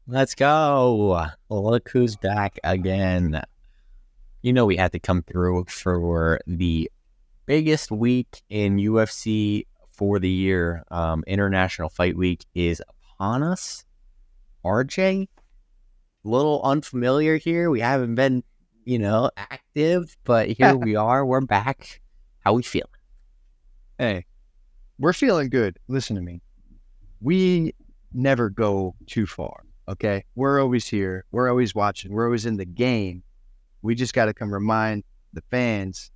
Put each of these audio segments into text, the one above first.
Let's go. Look who's back again. You know, we had to come through for the biggest week in UFC for the year. International Fight Week is upon us. RJ, little unfamiliar here. We haven't been, active, but here we are. We're back. How we feeling? Hey, we're feeling good. Listen to me. We never go too far, okay? We're always here. We're always watching. We're always in the game. We just got to come remind the fans,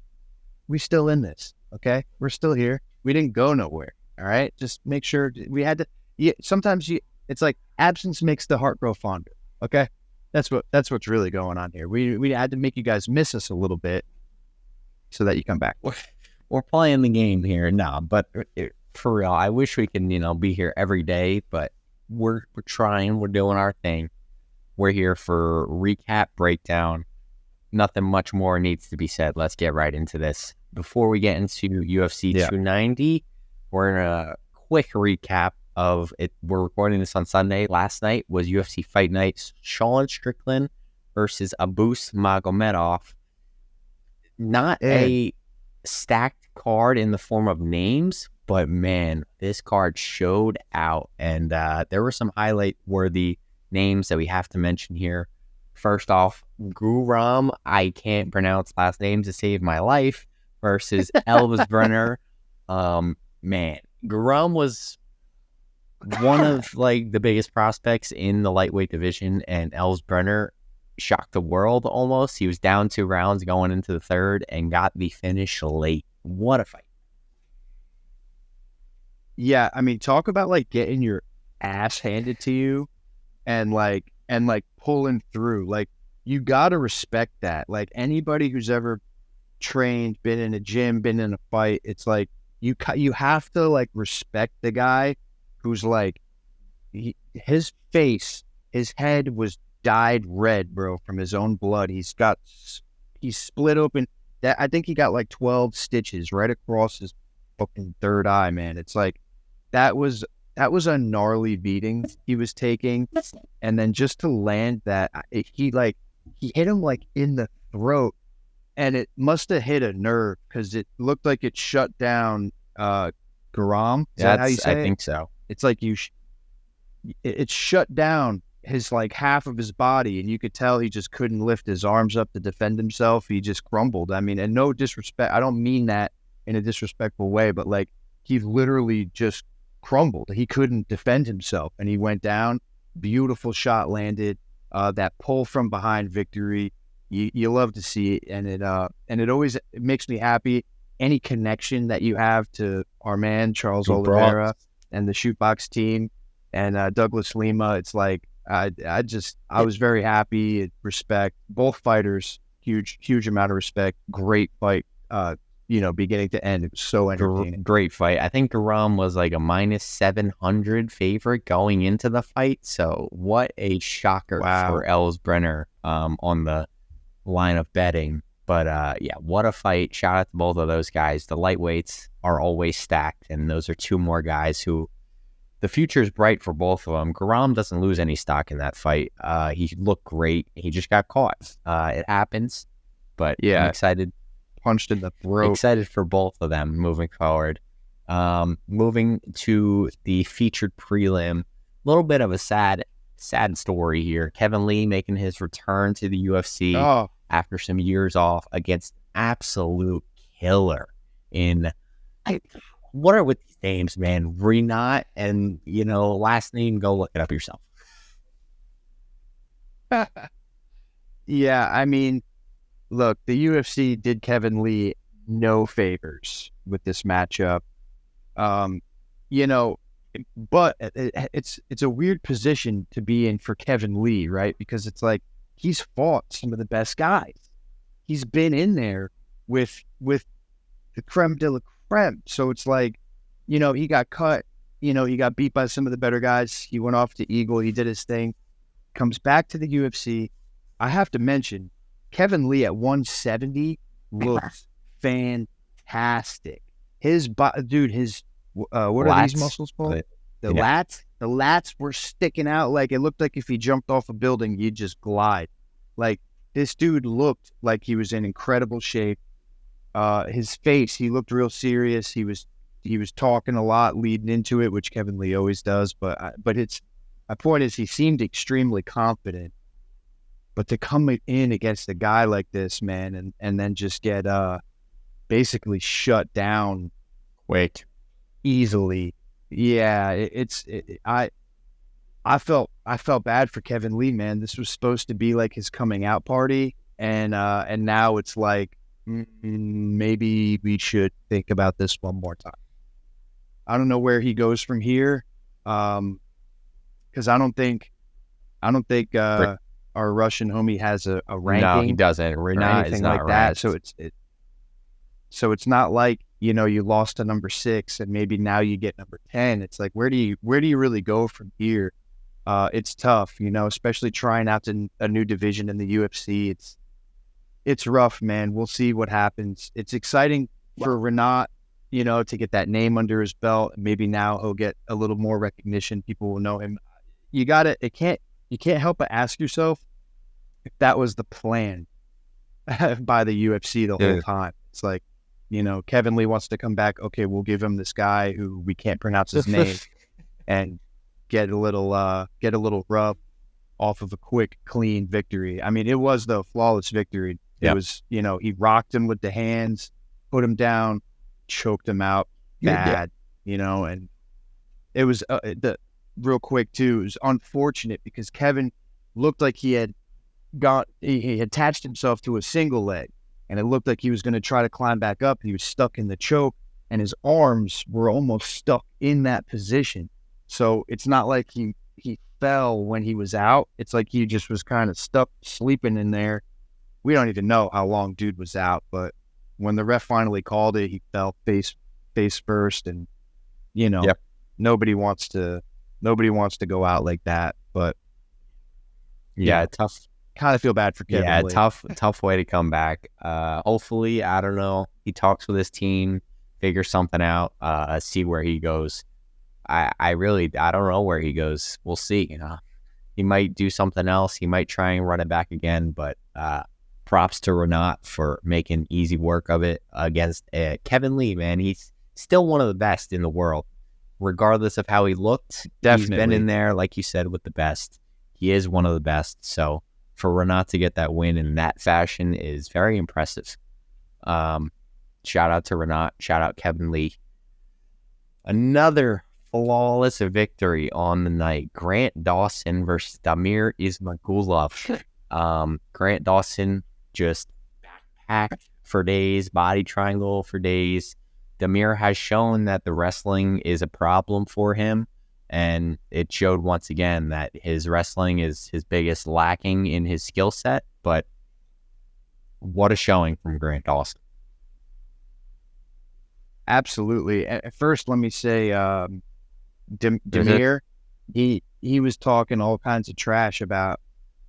we still in this, okay? We're still here. We didn't go nowhere, all right? Just make sure we had to. It's like absence makes the heart grow fonder, okay? That's what's really going on here. We had to make you guys miss us a little bit so that you come back. We're playing the game here. No, but for real, I wish we could, be here every day, but we're trying. We're doing our thing. We're here for recap, breakdown. Nothing much more needs to be said. Let's get right into this. Before we get into UFC 290, we're in a quick recap of it. We're recording this on Sunday. Last night was UFC Fight Night. Sean Strickland versus Abus Magomedov. Not a stacked card in the form of names, but man, this card showed out, and there were some highlight-worthy names that we have to mention here. First off, Guram, I can't pronounce last names to save my life, versus Elvis Brenner. Man, Guram was one of the biggest prospects in the lightweight division, and Elvis Brenner shocked the world almost. He was down 2 rounds going into the third and got the finish late. What a fight. Yeah, I mean, talk about getting your ass handed to you and pulling through. You got to respect that. Anybody who's ever trained, been in a gym, been in a fight, it's you have to respect the guy who's his face, his head was dyed red, bro, from his own blood. He's split open. That I think he got 12 stitches right across his fucking third eye, man. It's that was a gnarly beating he was taking, and then just to land that, he hit him in the throat, and it must have hit a nerve because it looked like it shut down Garam. Is that how you say it? I think so. It's it shut down his half of his body, and you could tell he just couldn't lift his arms up to defend himself. He just crumbled. I mean, and no disrespect, I don't mean that in a disrespectful way, but he literally just crumbled. He couldn't defend himself, and he went down. Beautiful shot landed. That pull from behind victory, you love to see it, and it always makes me happy. Any connection that you have to our man Charles Oliveira and the Shootbox team and Douglas Lima, it's I was very happy. Respect both fighters. Huge amount of respect. Great fight. Beginning to end, it was so entertaining. Great fight. I think Garam was a minus 700 favorite going into the fight. So what a shocker for Elvis Brenner on the line of betting. But what a fight. Shout out to both of those guys. The lightweights are always stacked, and those are 2 more guys who the future is bright for both of them. Garam doesn't lose any stock in that fight. He looked great. He just got caught. It happens. But I'm excited. Punched in the throat. Excited for both of them moving forward. Moving to the featured prelim. A little bit of a sad story here. Kevin Lee making his return to the UFC after some years off against absolute killer what are with these names, man? Renat and, last name, go look it up yourself. Yeah, I mean, look, the UFC did Kevin Lee no favors with this matchup. But it's a weird position to be in for Kevin Lee, right? Because it's he's fought some of the best guys. He's been in there with the creme de la creme. So it's he got cut, he got beat by some of the better guys. He went off to Eagle. He did his thing. Comes back to the UFC. I have to mention, Kevin Lee at 170 looks fantastic. His what are these muscles called? The lats. The lats were sticking out. Like, it looked like if he jumped off a building, you'd just glide. Like, this dude looked like he was in incredible shape. His face, he looked real serious. He was talking a lot leading into it, which Kevin Lee always does. But my point is, he seemed extremely confident. But to come in against a guy like this, man, and then just get basically shut down Quick. easily, yeah, I felt bad for Kevin Lee, man. This was supposed to be like his coming out party, and now it's like maybe we should think about this one more time. I don't know where he goes from here, because I don't think our Russian homie has a ranking. No, he doesn't. Or Renat anything is not like that. ranked. So it's not like, you know, you lost to number 6 and maybe now you get number 10. It's like, where do you really go from here? It's tough, you know, especially trying out to a new division in the UFC. It's rough, man. We'll see what happens. It's exciting for Renat, you know, to get that name under his belt. Maybe now he'll get a little more recognition. People will know him. You can't help but ask yourself if that was the plan by the UFC the whole time. It's like, you know, Kevin Lee wants to come back. Okay, we'll give him this guy who we can't pronounce his name and get a little rub off of a quick, clean victory. I mean, it was the flawless victory. It was, you know, he rocked him with the hands, put him down, choked him out bad, you know, and it was real quick too. It was unfortunate because Kevin looked like he attached himself to a single leg, and it looked like he was going to try to climb back up. He was stuck in the choke, and his arms were almost stuck in that position. So it's not like he fell when he was out. It's like he just was kind of stuck sleeping in there. We don't even know how long dude was out, but when the ref finally called it, he fell face first, and you know, nobody wants to go out like that. But yeah, tough. Kind of feel bad for Kevin. Yeah, Lee. tough way to come back. Hopefully, I don't know, he talks with his team, figure something out, see where he goes. I don't know where he goes. We'll see. You know, he might do something else. He might try and run it back again. But props to Renat for making easy work of it against Kevin Lee. Man, he's still one of the best in the world, regardless of how he looked. Definitely. He's been in there, like you said, with the best. He is one of the best. So for Renat to get that win in that fashion is very impressive. Shout out to Renat. Shout out Kevin Lee. Another flawless victory on the night. Grant Dawson versus Damir Ismagulov. Grant Dawson just backpacked for days, body triangle for days. Damir has shown that the wrestling is a problem for him, and it showed once again that his wrestling is his biggest lacking in his skill set. But what a showing from Grant Dawson. Absolutely. At first, let me say, Damir, he was talking all kinds of trash about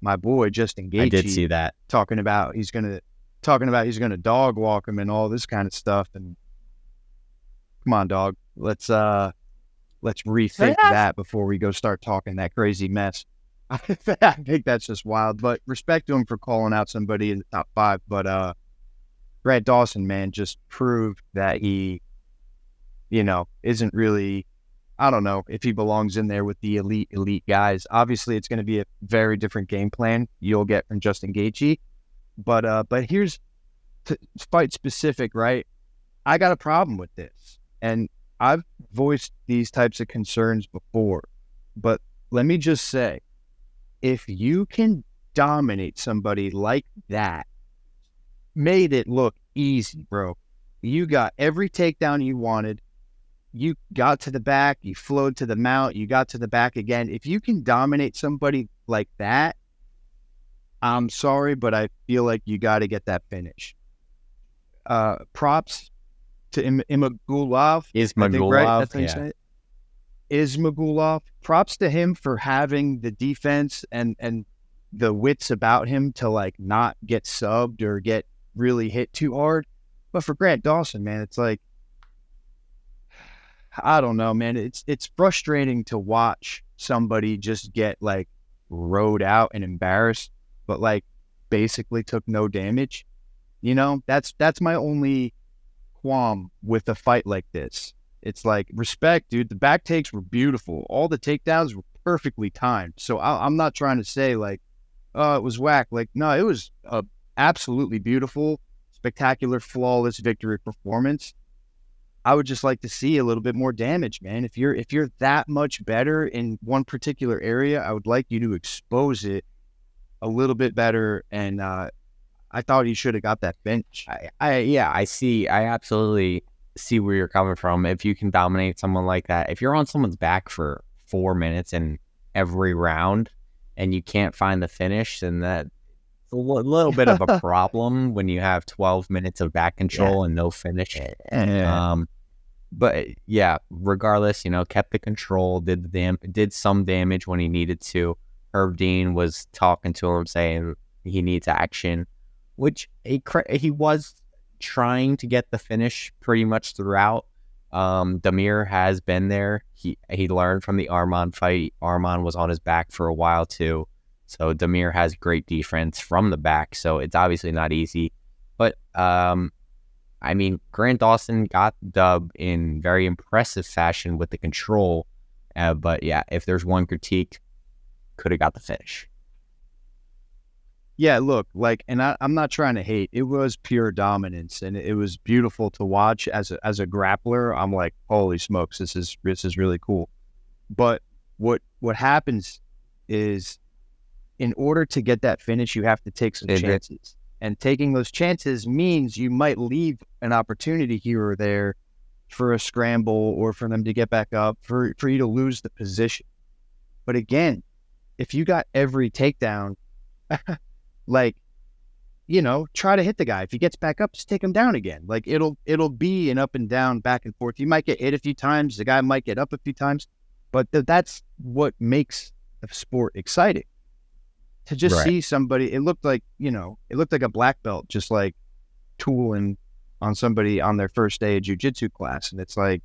my boy Justin Gaethje. I did see that. Talking about he's gonna dog walk him and all this kind of stuff. And come on, dog, let's rethink that before we go start talking that crazy mess. I think that's just wild. But respect to him for calling out somebody in the top 5. But Grant Dawson, man, just proved that he, you know, isn't really, I don't know if he belongs in there with the elite guys. Obviously, it's going to be a very different game plan you'll get from Justin Gaethje. But here's to fight specific, right? I got a problem with this, and I've voiced these types of concerns before. But let me just say, if you can dominate somebody like that, made it look easy, bro. You got every takedown you wanted. You got to the back, you flowed to the mount, you got to the back again. If you can dominate somebody like that, I'm sorry, but I feel like you got to get that finish. Props to Ismagulov. Ismagulov, yeah. Ismagulov. Props to him for having the defense and the wits about him to like not get subbed or get really hit too hard. But for Grant Dawson, man, it's like, I don't know, man. It's frustrating to watch somebody just get like rode out and embarrassed, but like basically took no damage. You know, that's my only qualm with a fight like this. It's like respect, dude. The back takes were beautiful. All the takedowns were perfectly timed. So I'm not trying to say like, oh, it was whack. Like, no, it was a absolutely beautiful, spectacular, flawless victory performance. I would just like to see a little bit more damage, man. If you're that much better in one particular area, I would like you to expose it a little bit better. And I thought he should have got that bench. I absolutely see where you're coming from. If you can dominate someone like that, if you're on someone's back for 4 minutes in every round and you can't find the finish, then that's a little bit of a problem when you have 12 minutes of back control and no finish. But yeah, regardless, kept the control, did some damage when he needed to. Herb Dean was talking to him saying he needs action, which he was trying to get the finish pretty much throughout. Damir has been there. He learned from the Arman fight. Arman was on his back for a while too. So Damir has great defense from the back. So it's obviously not easy. But Grant Dawson got the dub in very impressive fashion with the control. But yeah, if there's one critique, could have got the finish. Yeah, look, like, and I'm not trying to hate. It was pure dominance, and it was beautiful to watch as a grappler. I'm like, holy smokes, this is really cool. But what happens is, in order to get that finish, you have to take some chances, and taking those chances means you might leave an opportunity here or there for a scramble or for them to get back up, for you to lose the position. But again, if you got every takedown. Like, try to hit the guy. If he gets back up, just take him down again. Like it'll be an up and down, back and forth. You might get hit a few times. The guy might get up a few times, but that's what makes the sport exciting. To just see somebody, it looked like a black belt, just like tooling on somebody on their first day of jiu-jitsu class. And it's like,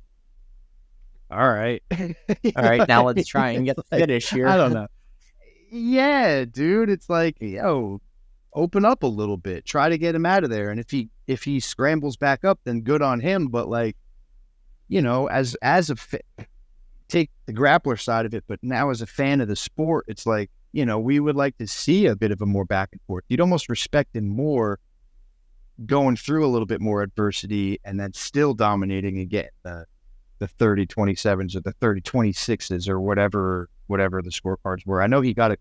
all right. All right, now let's try and get the finish here. I don't know. Yeah, dude. It's like, open up a little bit, try to get him out of there. And if he scrambles back up, then good on him. But like, as take the grappler side of it, but now as a fan of the sport, it's like, we would like to see a bit of a more back and forth. You'd almost respect him more going through a little bit more adversity and then still dominating and getting the 30-27s or the 30-26s or whatever the scorecards were. I know he got at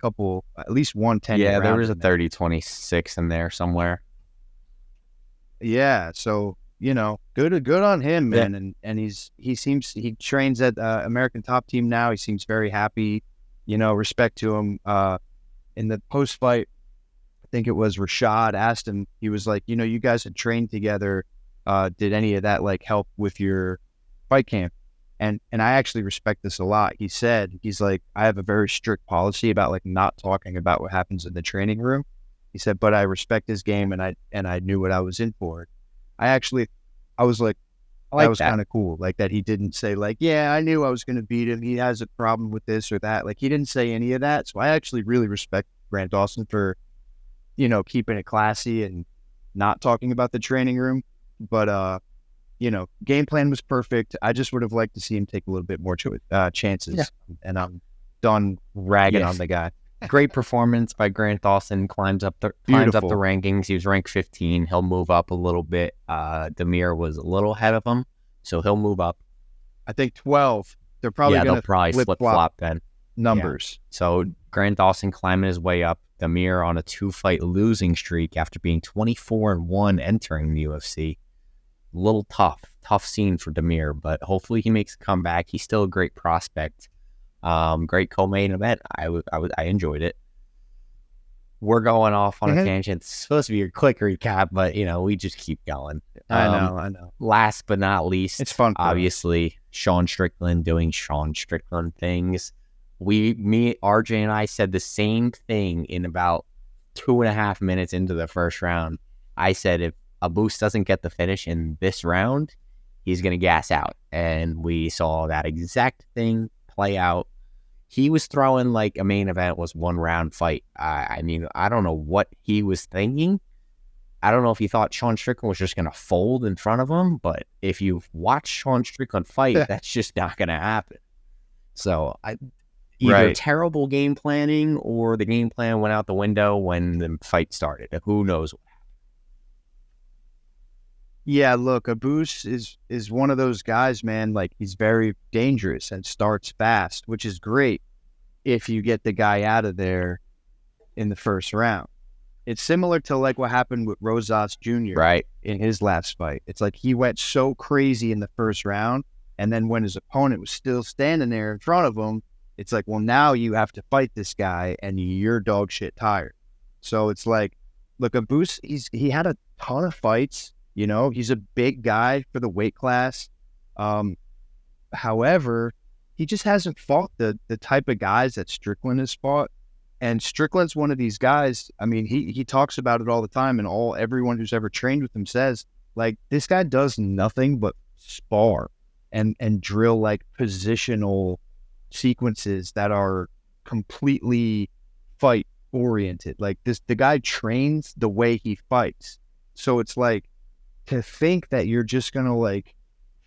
least 110. Yeah, there was a 30-26 in there somewhere. Yeah, so good on him, man. Yeah. And he trains at American Top Team now. He seems very happy. Respect to him. In the post fight, I think it was Rashad asked him. He was like, you guys had trained together. Did any of that like help with your fight camp? And I actually respect this a lot. He's like, I have a very strict policy about like not talking about what happens in the training room. He said, but I respect his game and I knew what I was in for. I was like, that was kind of cool. Like that he didn't say like, yeah, I knew I was going to beat him. He has a problem with this or that. Like he didn't say any of that. So I actually really respect Grant Dawson for, keeping it classy and not talking about the training room. But, game plan was perfect. I just would have liked to see him take a little bit more chances. Yeah. And I'm done ragging on the guy. Great performance by Grant Dawson. Climbs up the rankings. He was ranked 15. He'll move up a little bit. Damir was a little ahead of him, so he'll move up. I think 12. They're probably going to flip-flop then. Numbers. Yeah. So Grant Dawson climbing his way up. Damir on a 2-fight losing streak after being 24-1 entering the UFC. A little tough scene for Damir, but hopefully he makes a comeback. He's still a great prospect. Great co-main event. I enjoyed it. We're going off on a tangent. It's supposed to be a quick recap, but we just keep going. I know. Last but not least, it's fun. Obviously, Sean Strickland doing Sean Strickland things. RJ and I said the same thing in about 2.5 minutes into the first round. I said if Abus doesn't get the finish in this round, he's going to gas out. And we saw that exact thing play out. He was throwing like a main event was 1 round fight. I mean, I don't know what he was thinking. I don't know if he thought Sean Strickland was just going to fold in front of him, but if you've watched Sean Strickland fight, that's just not going to happen. So either terrible game planning or the game plan went out the window when the fight started. Who knows what happened? Yeah, look, Abus is one of those guys, man. Like, he's very dangerous and starts fast, which is great if you get the guy out of there in the first round. It's similar to like what happened with Rosas Jr. In his last fight. It's like he went so crazy in the first round, and then when his opponent was still standing there in front of him, it's like, well, now you have to fight this guy, and you're dog shit tired. So it's like, look, Abus, he had a ton of fights. You know, he's a big guy for the weight class. However, he just hasn't fought the type of guys that Strickland has fought. And Strickland's one of these guys. I mean, he talks about it all the time, and everyone who's ever trained with him says, like, this guy does nothing but spar and drill like positional sequences that are completely fight oriented. Like the guy trains the way he fights. So it's like, to think that you're just gonna like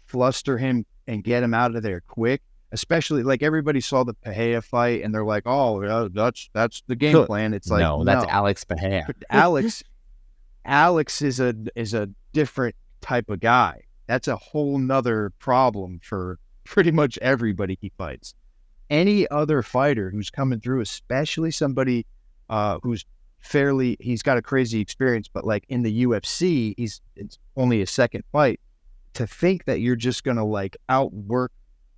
fluster him and get him out of there quick. Especially, like, everybody saw the Pahea fight, and they're like, "Oh, that's the game plan." It's like, no, that's Alex Pahea. Alex is a different type of guy. That's a whole nother problem for pretty much everybody he fights. Any other fighter who's coming through, especially somebody who's he's got a crazy experience, but like in the UFC, it's only his second fight. To think that you're just gonna like outwork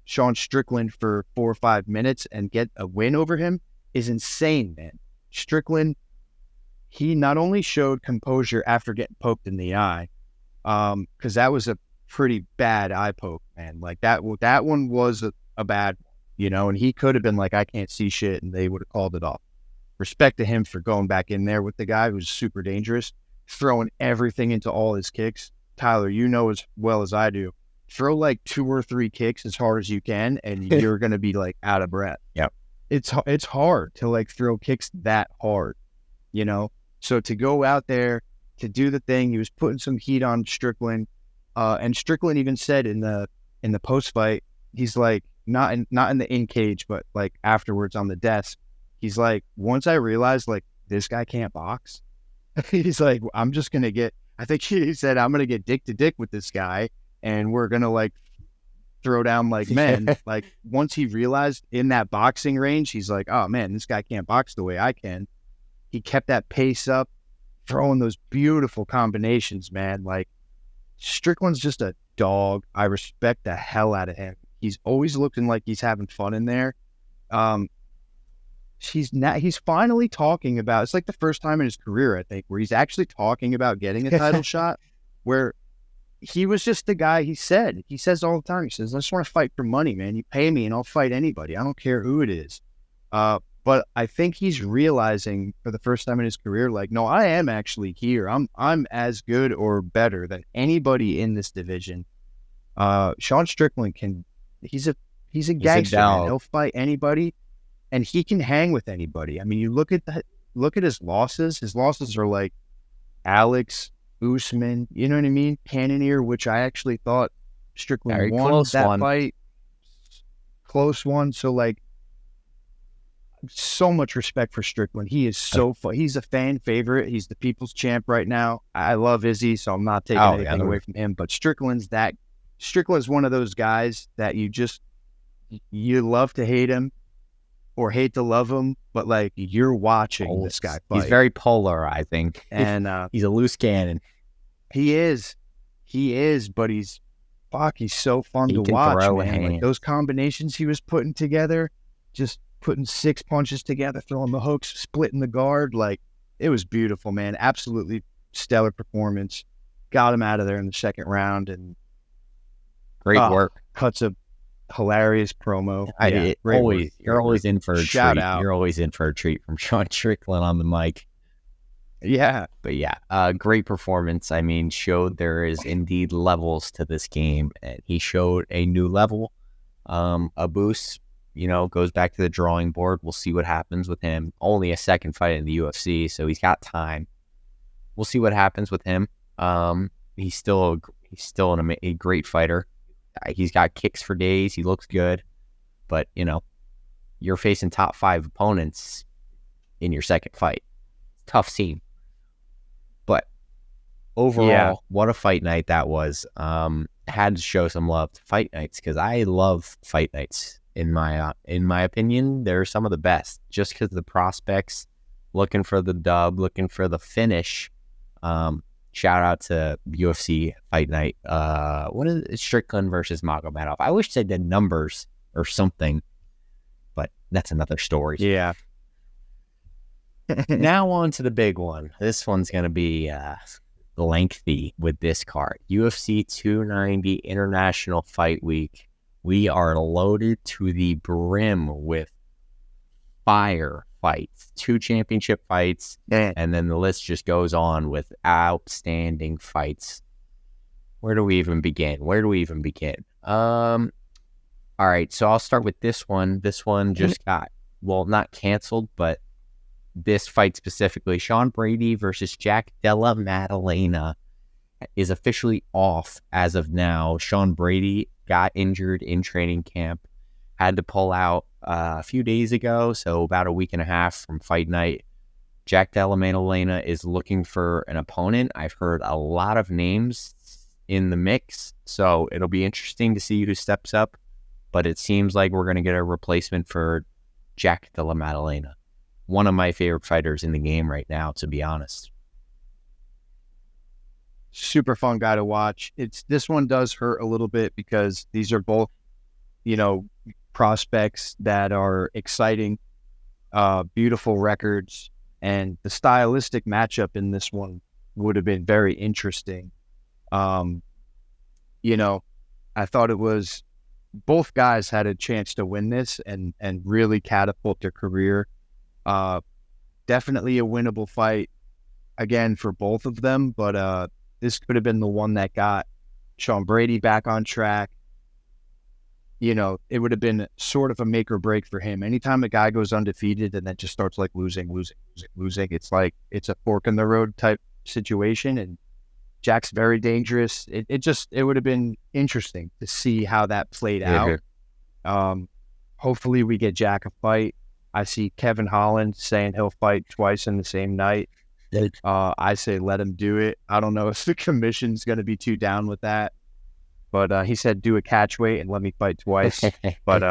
Sean Strickland for 4 or 5 minutes and get a win over him is insane, man. Strickland, he not only showed composure after getting poked in the eye, because that was a pretty bad eye poke, man. Like that one was a bad one, you know, and he could have been like, I can't see shit, and they would have called it off. Respect to him for going back in there with the guy who's super dangerous, throwing everything into all his kicks. Tyler, you know as well as I do, throw like 2 or 3 kicks as hard as you can, and you're going to be like out of breath. Yep. It's hard to like throw kicks that hard, you know? So to go out there to do the thing, he was putting some heat on Strickland. And Strickland even said in the post fight, he's like, not in the in cage, but like afterwards on the desk, he's like, once I realized like this guy can't box, he's like, I'm just going to get, I think he said, I'm going to get dick to dick with this guy, and we're going to like throw down like men. Like once he realized in that boxing range, he's like, oh man, this guy can't box the way I can. He kept that pace up, throwing those beautiful combinations, man. Like Strickland's just a dog. I respect the hell out of him. He's always looking like he's having fun in there. He's finally talking about, it's like the first time in his career, I think, where he's actually talking about getting a title shot, where he was just the guy. He says all the time, he says, I just want to fight for money, man. You pay me and I'll fight anybody. I don't care who it is. But I think he's realizing for the first time in his career, like, no, I am actually here. I'm as good or better than anybody in this division. Sean Strickland he's a gangster, man. He'll fight anybody, and he can hang with anybody. I mean, you look at his losses. His losses are like Alex, Usman, you know what I mean? Cannonier, which I actually thought Strickland won that fight. Close one. So like, so much respect for Strickland. He is so fun. He's a fan favorite. He's the people's champ right now. I love Izzy, so I'm not taking anything away from him. But Strickland's one of those guys that you love to hate him or hate to love him, but like you're watching this guy fight. He's very polarizing, and he's a loose cannon. He is, but he's so fun to watch, man. Like those combinations he was putting together, just putting 6 punches together, throwing the hooks, splitting the guard. Like, it was beautiful, man. Absolutely stellar performance. Got him out of there in the second round, and great work. Cuts a hilarious promo. You're always in for a Shout treat. out. You're always in for a treat from Sean Strickland on the mic. Yeah. But yeah, great performance. I mean, showed there is indeed levels to this game, and he showed a new level. Abus, goes back to the drawing board. We'll see what happens with him. Only a second fight in the UFC, so he's got time. We'll see what happens with him. He's still a great fighter. He's got kicks for days. He looks good, but you're facing top 5 opponents in your second fight. Tough scene. But overall, what a fight night that was. Had to show some love to fight nights because I love fight nights. In my opinion, they're some of the best just because the prospects looking for the dub, looking for the finish. Shout out to UFC fight night. What is it? Strickland versus Magomedov. I wish they did numbers or something, but that's another story. Yeah. Now on to the big one. This one's going to be lengthy with this card. UFC 290 International Fight Week. We are loaded to the brim with fire fights, 2 championship fights, and then the list just goes on with outstanding fights. Where do we even begin? All right, so I'll start with this one. This one just got, not canceled, but this fight specifically, Sean Brady versus Jack Della Maddalena, is officially off as of now. Sean Brady got injured in training camp, had to pull out a few days ago, so about a week and a half from fight night. Jack Della Maddalena is looking for an opponent. I've heard a lot of names in the mix, so it'll be interesting to see who steps up, but it seems like we're going to get a replacement for Jack Della Maddalena. One of my favorite fighters in the game right now, to be honest. Super fun guy to watch. This one does hurt a little bit because these are both, prospects that are exciting, beautiful records, and the stylistic matchup in this one would have been very interesting. I thought it was both guys had a chance to win this and really catapult their career. Definitely a winnable fight again for both of them, but this could have been the one that got Sean Brady back on track. It would have been sort of a make or break for him. Anytime a guy goes undefeated and then just starts like losing, it's like it's a fork in the road type situation. And Jack's very dangerous. It would have been interesting to see how that played out. Hopefully we get Jack a fight. I see Kevin Holland saying he'll fight twice in the same night. I say let him do it. I don't know if the commission's going to be too down with that. But he said do a catch weight and let me fight twice. But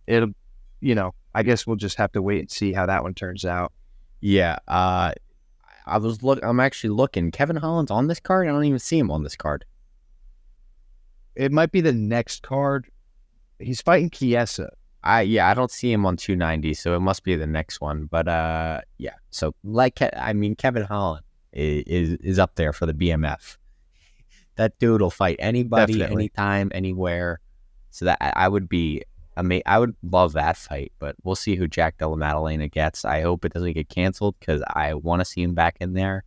it'll, I guess we'll just have to wait and see how that one turns out. Yeah. I'm actually looking. Kevin Holland's on this card? I don't even see him on this card. It might be the next card. He's fighting Chiesa. I don't see him on 290, so it must be the next one. But yeah. So Kevin Holland is up there for the BMF. That dude will fight anybody, Definitely. anytime, anywhere. So that I would love that fight. But we'll see who Jack Della Maddalena gets. I hope it doesn't get canceled because I want to see him back in there.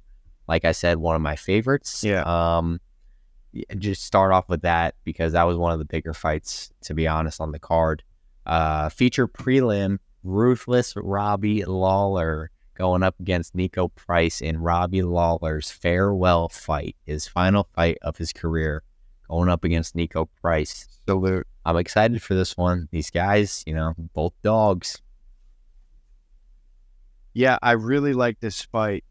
Like I said, one of my favorites. Yeah. Just start off with that because that was one of the bigger fights, to be honest, on the card. Feature prelim, Ruthless Robbie Lawler going up against Nico Price in Robbie Lawler's farewell fight, his final fight of his career, going up against Nico Price. Salute. I'm excited for this one. These guys, both dogs. Yeah, I really like this fight.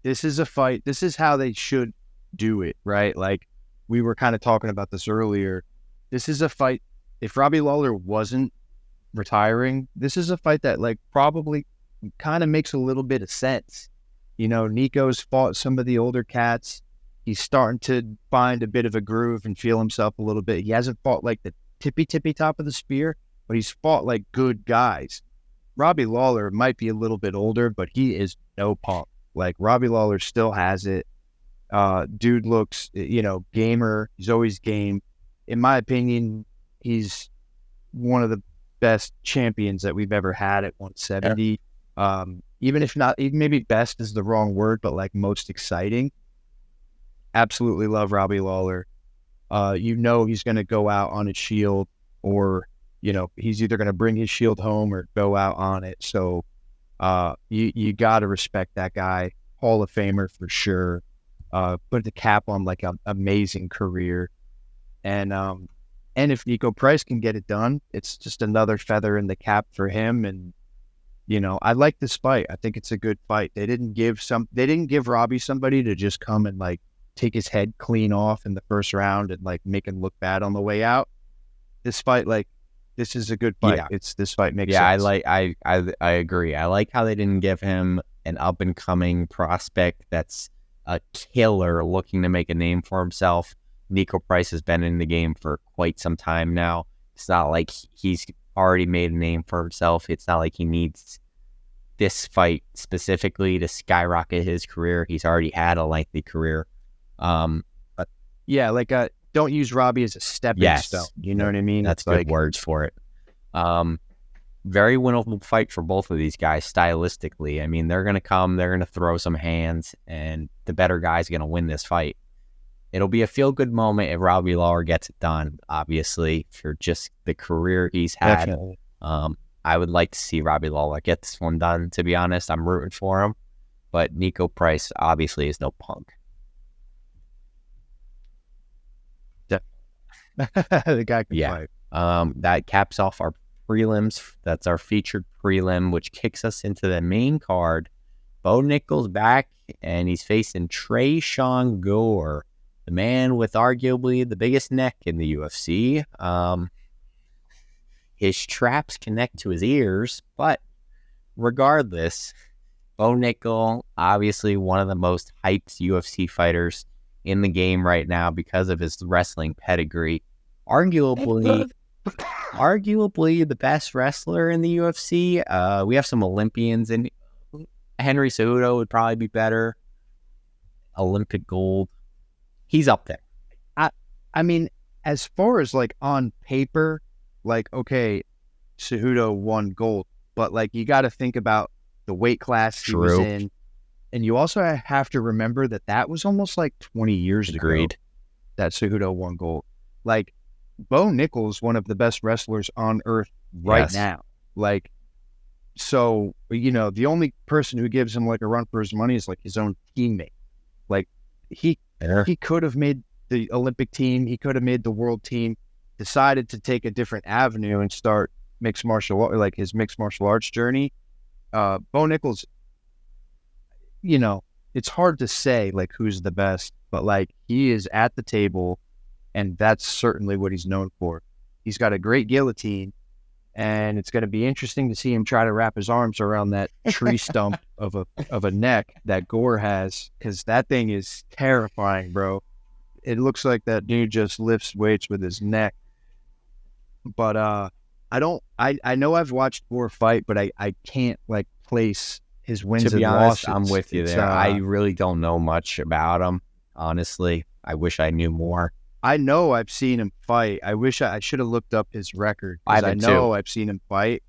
This is a fight. This is how they should do it, right? Like we were kind of talking about this earlier. This is a fight. If Robbie Lawler wasn't retiring, this is a fight that probably kind of makes a little bit of sense. Nico's fought some of the older cats. He's starting to find a bit of a groove and feel himself a little bit. He hasn't fought the tippy top of the spear, but he's fought good guys. Robbie Lawler might be a little bit older, but he is no punk. Robbie Lawler still has it. Dude looks, gamer. He's always game. In my opinion, he's one of the best champions that we've ever had at 170. even if not, even maybe best is the wrong word, but like most exciting. Absolutely love Robbie Lawler. He's going to go out on his shield, or he's either going to bring his shield home or go out on it. So you got to respect that guy. Hall of Famer for sure. Put the cap on like an amazing career. And if Nico Price can get it done, it's just another feather in the cap for him. And I like this fight. I think it's a good fight. They didn't give Robbie somebody to just come and like take his head clean off in the first round and like make him look bad on the way out. This fight, like, this is a good fight. Yeah. This fight makes Yeah, sense. I agree. I like how they didn't give him an up and coming prospect that's a killer looking to make a name for himself. Nico Price has been in the game for quite some time now. It's not like he's already made a name for himself. It's not like he needs this fight specifically to skyrocket his career. He's already had a lengthy career. But yeah, like don't use Robbie as a stepping stone. You know what I mean? That's good words for it. Very winnable fight for both of these guys stylistically. I mean, they're going to come, they're going to throw some hands, and the better guy's going to win this fight. It'll be a feel-good moment if Robbie Lawler gets it done, obviously, for just the career he's had. Definitely. I would like to see Robbie Lawler get this one done, to be honest. I'm rooting for him. But Nico Price obviously is no punk. The guy can fight. That caps off our prelims. That's our featured prelim, which kicks us into the main card. Bo Nickal's back, and he's facing Tresean Gore, the man with arguably the biggest neck in the UFC. His traps connect to his ears, but regardless, Bo Nickal, obviously one of the most hyped UFC fighters in the game right now because of his wrestling pedigree. Arguably the best wrestler in the UFC. We have some Olympians, and Henry Cejudo would probably be better. Olympic gold. He's up there. I mean, as far as like on paper, like, okay, Cejudo won gold, but like you got to think about the weight class he was in. And you also have to remember that was almost like 20 years ago that Cejudo won gold. Like, Bo Nickal is one of the best wrestlers on earth right now. Like, so, the only person who gives him like a run for his money is like his own teammate. Like, he could have made the Olympic team. He could have made the world team, decided to take a different avenue and start his mixed martial arts journey. Bo Nickal's, it's hard to say like who's the best, but like he is at the table, and that's certainly what he's known for. He's got a great guillotine, and it's going to be interesting to see him try to wrap his arms around that tree stump of a neck that Gore has, because that thing is terrifying, bro. It looks like that dude just lifts weights with his neck. But I know I've watched Gore fight, but I can't like place his wins and losses. I'm with you there. I really don't know much about him, honestly. I wish I knew more. I know I've seen him fight. I wish I should have looked up his record. I know I've seen him fight.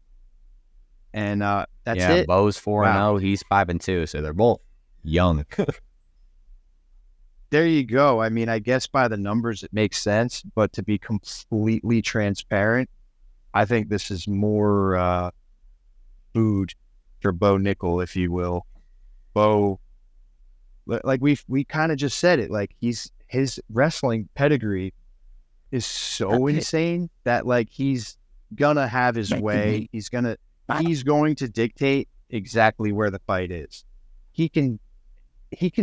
And that's it. Yeah, Bo's 4-0. He's 5-2. So they're both young. There you go. I mean, I guess by the numbers it makes sense. But to be completely transparent, I think this is more food for Bo Nickal, if you will. Bo, like we kind of just said it, like his wrestling pedigree is so insane that like he's gonna have his way. He's going to dictate exactly where the fight is. He can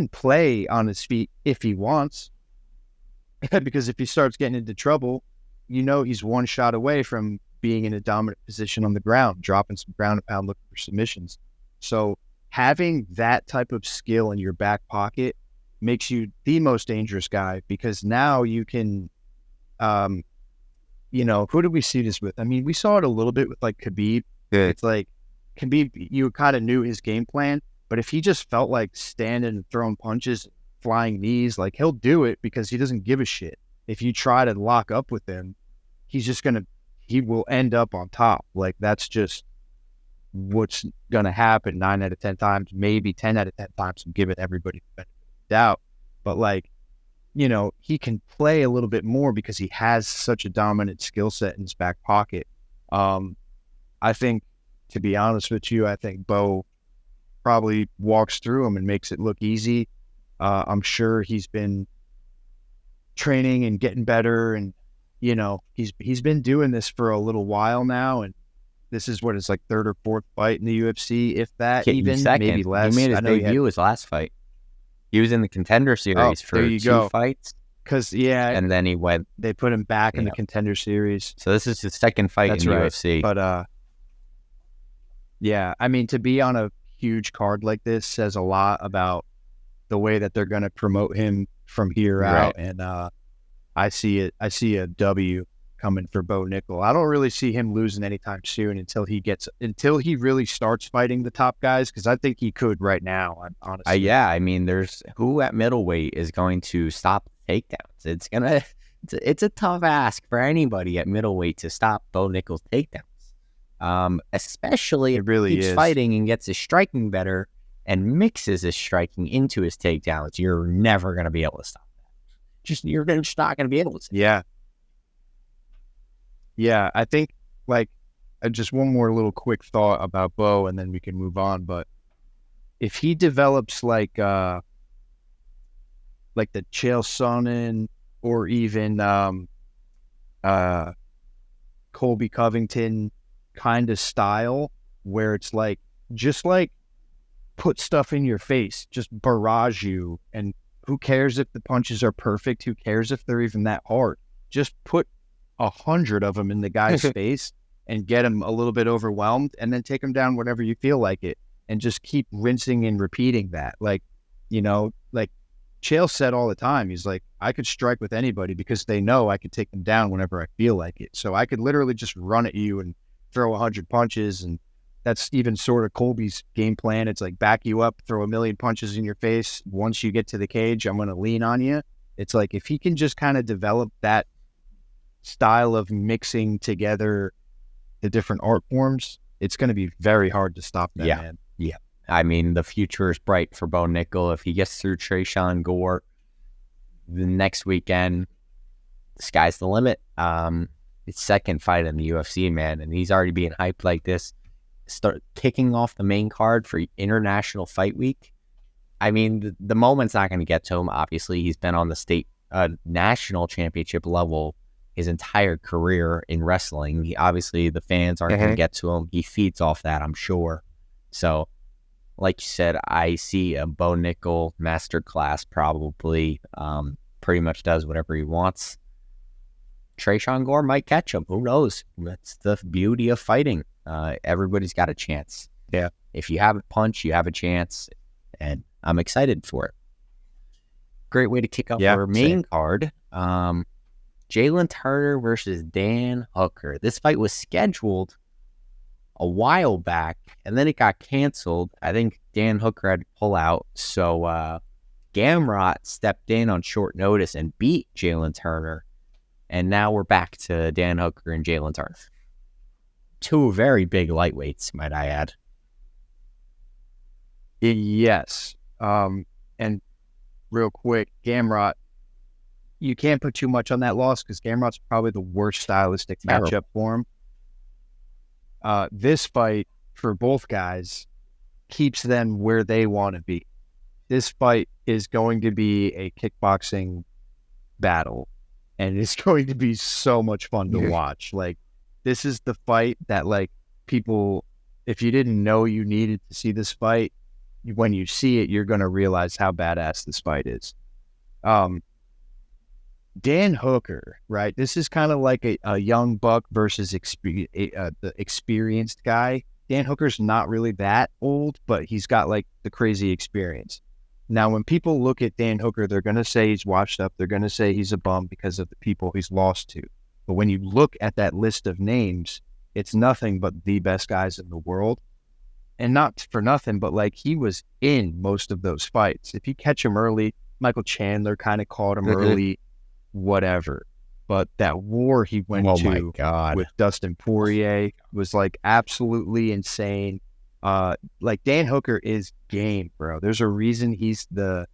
play on his feet if he wants, because if he starts getting into trouble, he's one shot away from being in a dominant position on the ground, dropping some ground and pound, looking for submissions. So having that type of skill in your back pocket makes you the most dangerous guy, because now you can, who did we see this with? I mean, we saw it a little bit with like Khabib. It's like Khabib, you kind of knew his game plan, but if he just felt like standing and throwing punches, flying knees, like he'll do it because he doesn't give a shit. If you try to lock up with him, he will end up on top. Like that's just what's going to happen 9 out of 10 times, maybe 10 out of 10 times, and give it everybody the benefit of the doubt. But like, you know, he can play a little bit more because he has such a dominant skill set in his back pocket. I think, to be honest with you, I think Bo probably walks through him and makes it look easy. I'm sure he's been training and getting better, and you know, he's been doing this for a little while now, and this is what his like third or fourth fight in the UFC, if that, even maybe less. He made his debut his last fight. He was in the Contender Series for 2 fights. Because and then he went. They put him back in the Contender Series. So this is his second fight in the UFC. But yeah, I mean, to be on a huge card like this says a lot about the way that they're going to promote him from here out. And I see it. I see a W coming for Bo Nickal. I don't really see him losing anytime soon until he really starts fighting the top guys, because I think he could right now, honestly. Yeah, I mean, there's who at middleweight is going to stop takedowns. It's a tough ask for anybody at middleweight to stop Bo Nickal's takedowns, especially if he's fighting and gets his striking better and mixes his striking into his takedowns. You're never going to be able to stop that. You're just not going to be able to. Yeah, I think, like, just one more little quick thought about Bo, and then we can move on. But if he develops like the Chael Sonnen or even Colby Covington kind of style, where it's like, just like put stuff in your face, just barrage you, and who cares if the punches are perfect? Who cares if they're even that hard? Just put 100 of them in the guy's face and get him a little bit overwhelmed, and then take him down whenever you feel like it, and just keep rinsing and repeating that. Like, you know, like Chael said all the time, he's like, I could strike with anybody because they know I could take them down whenever I feel like it. So I could literally just run at you and throw 100 punches, and that's even sort of Colby's game plan. It's like, back you up, throw 1,000,000 punches in your face. Once you get to the cage, I'm going to lean on you. It's like, if he can just kind of develop that style of mixing together the different art forms, it's going to be very hard to stop that, man. Yeah. I mean, the future is bright for Bo Nickal. If he gets through Tresean Gore the next weekend, the sky's the limit. His second fight in the UFC, man, and he's already being hyped like this. Start kicking off the main card for International Fight Week. I mean, the moment's not going to get to him. Obviously, he's been on the state national championship level his entire career in wrestling. Obviously, the fans aren't going to get to him. He feeds off that, I'm sure. So, like you said, I see a Bo Nickal masterclass probably. Pretty much does whatever he wants. Tresean Gore might catch him. Who knows? That's the beauty of fighting. Everybody's got a chance. Yeah. If you have a punch, you have a chance. And I'm excited for it. Great way to kick off our main card. Jalen Turner versus Dan Hooker. This fight was scheduled a while back, and then it got canceled. I think Dan Hooker had to pull out. So Gamrot stepped in on short notice and beat Jalen Turner. And now we're back to Dan Hooker and Jalen Turner. Two very big lightweights, might I add. Yes. And real quick, Gamrot, you can't put too much on that loss because Gamrot's probably the worst stylistic matchup for him. This fight for both guys keeps them where they want to be. This fight is going to be a kickboxing battle, and it's going to be so much fun to watch. Like, this is the fight that, like, people, if you didn't know you needed to see this fight, when you see it, you're going to realize how badass this fight is. Dan Hooker, right? This is kind of like a young buck versus the experienced guy. Dan Hooker's not really that old, but he's got like the crazy experience. Now, when people look at Dan Hooker, they're going to say he's washed up. They're going to say he's a bum because of the people he's lost to. But when you look at that list of names, it's nothing but the best guys in the world. And not for nothing, but like, he was in most of those fights. If you catch him early, Michael Chandler kind of caught him early, whatever. But that war he went to with Dustin Poirier was like absolutely insane. like Dan Hooker is game, bro. There's a reason he's the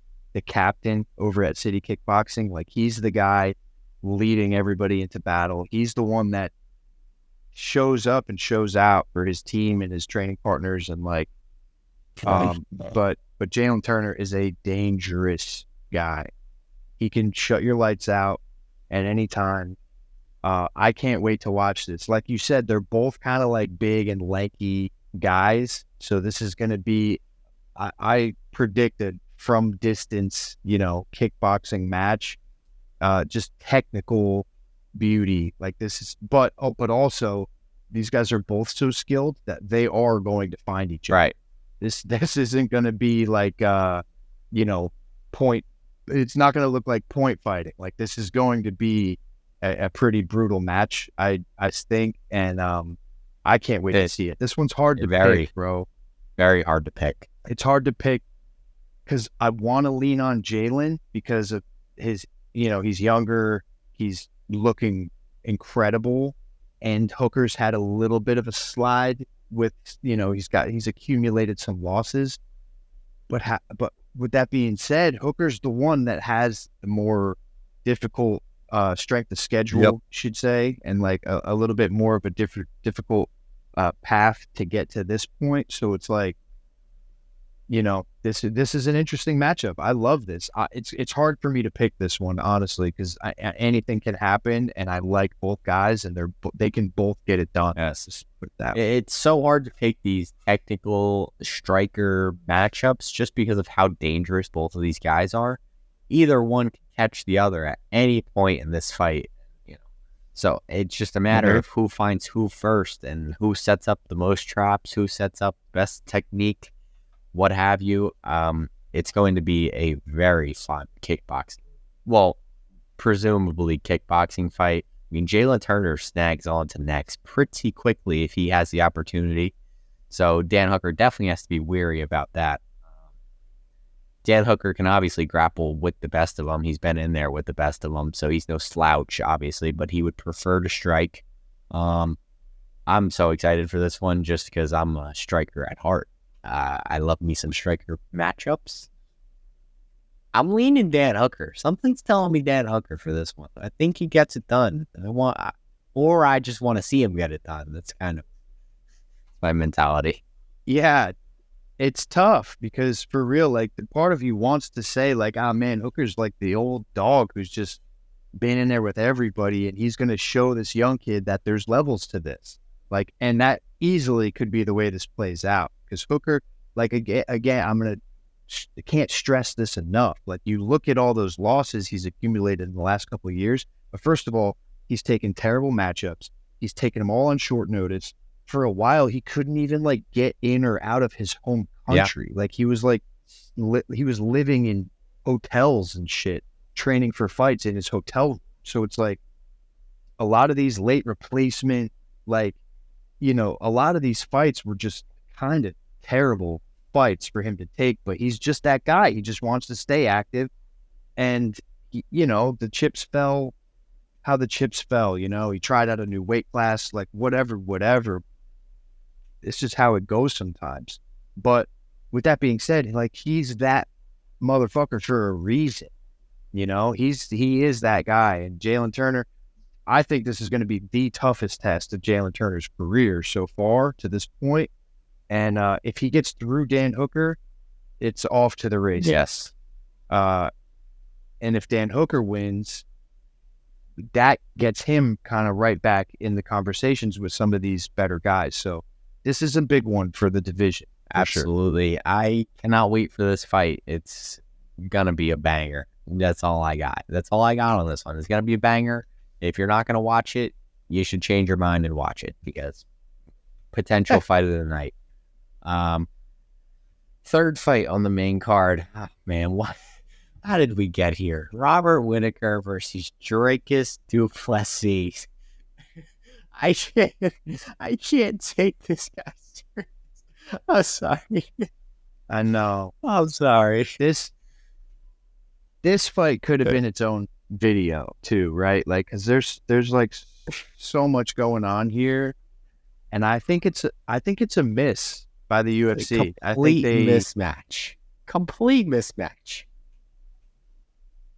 captain over at City Kickboxing. Like he's the guy leading everybody into battle. He's the one that shows up and shows out for his team and his training partners. And like, but Jalen Turner is a dangerous guy. He can shut your lights out at any time. I can't wait to watch this. Like you said, they're both kind of like big and lanky guys. So this is going to be, I predicted from distance, kickboxing match, just technical beauty. Like this is, but also these guys are both so skilled that they are going to find each other. Right. This isn't going to be like, point. It's not going to look like point fighting. Like this is going to be a pretty brutal match, I think, and I can't wait to see it. This one's hard to pick, bro. Very hard to pick. It's hard to pick because I want to lean on Jalen because of his, he's younger, he's looking incredible, and Hooker's had a little bit of a slide with, he's accumulated some losses, but with that being said, Hooker's the one that has the more difficult strength of schedule, should say, and like a little bit more of a difficult path to get to this point. So it's like, this is an interesting matchup. I love this. It's hard for me to pick this one, honestly, because anything can happen, and I like both guys, and they can both get it done. Yes, it's so hard to pick these technical striker matchups just because of how dangerous both of these guys are. Either one can catch the other at any point in this fight, So it's just a matter of who finds who first and who sets up the most traps, who sets up best technique, what have you. It's going to be a very fun presumably kickboxing fight. I mean, Jalen Turner snags on to next pretty quickly if he has the opportunity. So Dan Hooker definitely has to be wary about that. Dan Hooker can obviously grapple with the best of them. He's been in there with the best of them, so he's no slouch, obviously, but he would prefer to strike. I'm so excited for this one just because I'm a striker at heart. I love me some striker matchups. I'm leaning Dan Hooker. Something's telling me Dan Hooker for this one. I think he gets it done. I just want to see him get it done. That's kind of my mentality. Yeah, it's tough because for real, like the part of you wants to say like, oh man, Hooker's like the old dog who's just been in there with everybody, and he's going to show this young kid that there's levels to this. Like, and that easily could be the way this plays out because Hooker, like again, I can't stress this enough. Like you look at all those losses he's accumulated in the last couple of years. But first of all, he's taken terrible matchups. He's taken them all on short notice. For a while, he couldn't even like get in or out of his home country. Yeah. Like he was he was living in hotels and shit, training for fights in his hotel. So it's like a lot of these late replacement, like, a lot of these fights were just kind of terrible fights for him to take, but he's just that guy. He just wants to stay active. And, the chips fell how the chips fell, he tried out a new weight class, like whatever. It's just how it goes sometimes. But with that being said, like he's that motherfucker for a reason. He is that guy. And Jalen Turner, I think this is going to be the toughest test of Jalen Turner's career so far to this point. And if he gets through Dan Hooker, it's off to the races. Yes. And if Dan Hooker wins, that gets him kind of right back in the conversations with some of these better guys. So this is a big one for the division. Absolutely. Sure. I cannot wait for this fight. It's going to be a banger. That's all I got. That's all I got on this one. It's going to be a banger. If you're not going to watch it, you should change your mind and watch it because potential fight of the night. Third fight on the main card. Oh, man, how did we get here? Robert Whittaker versus Dricus du Plessis. I can't take this guy serious. I'm sorry. I know. I'm sorry. This fight could have been its own video too, right? Like, cause there's like so much going on here, and I think it's a miss by the UFC. I think Complete they mismatch. Complete mismatch.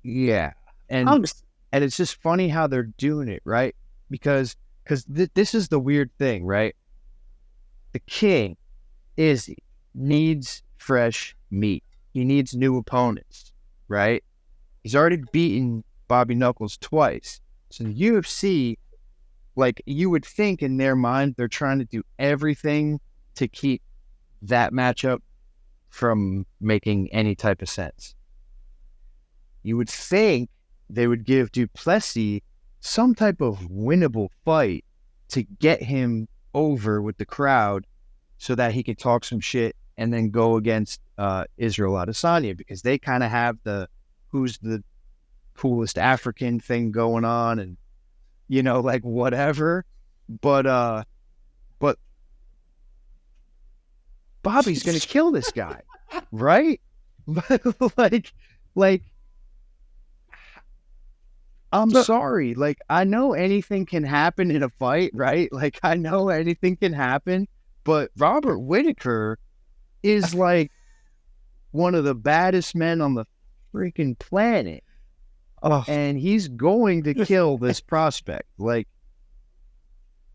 yeah, and it's just funny how they're doing it, right? Because this is the weird thing, right? The king Izzy needs fresh meat. He needs new opponents, right? He's already beaten Bobby Knuckles twice. So the UFC, like you would think in their mind, they're trying to do everything to keep that matchup from making any type of sense. You would think they would give Duplessis some type of winnable fight to get him over with the crowd so that he could talk some shit and then go against Israel Adesanya, because they kind of have the who's the coolest African thing going on, and like whatever. But Bobby's gonna kill this guy, right? like I'm sorry. Like, I know anything can happen in a fight, right? Like, I know anything can happen, but Robert Whittaker is like one of the baddest men on the freaking planet. Oh. And he's going to kill this prospect. Like,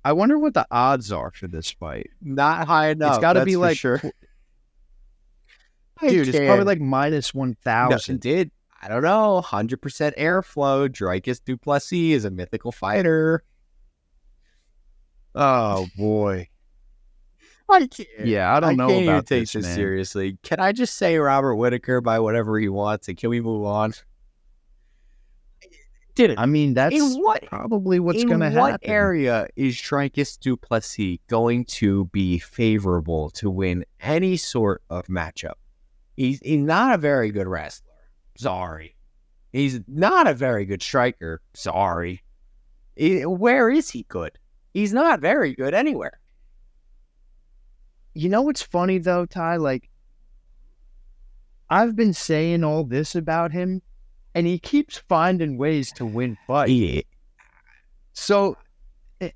I wonder what the odds are for this fight. Not high enough. It's got to be like, sure. Dude, it's probably like minus 1,000. No, I don't know. 100% airflow. Dricus Duplessis is a mythical fighter. Oh boy. I can't. Yeah, I don't know can't about even take this, man. seriously. Can I just say Robert Whittaker by whatever he wants, and can we move on? I mean, that's probably what's going to happen. In what area is Dricus Duplessis going to be favorable to win any sort of matchup? He's not a very good wrestler. Sorry. He's not a very good striker. Sorry. Where is he good? He's not very good anywhere. You know what's funny, though, Ty? Like, I've been saying all this about him, and he keeps finding ways to win fights. Yeah. So, it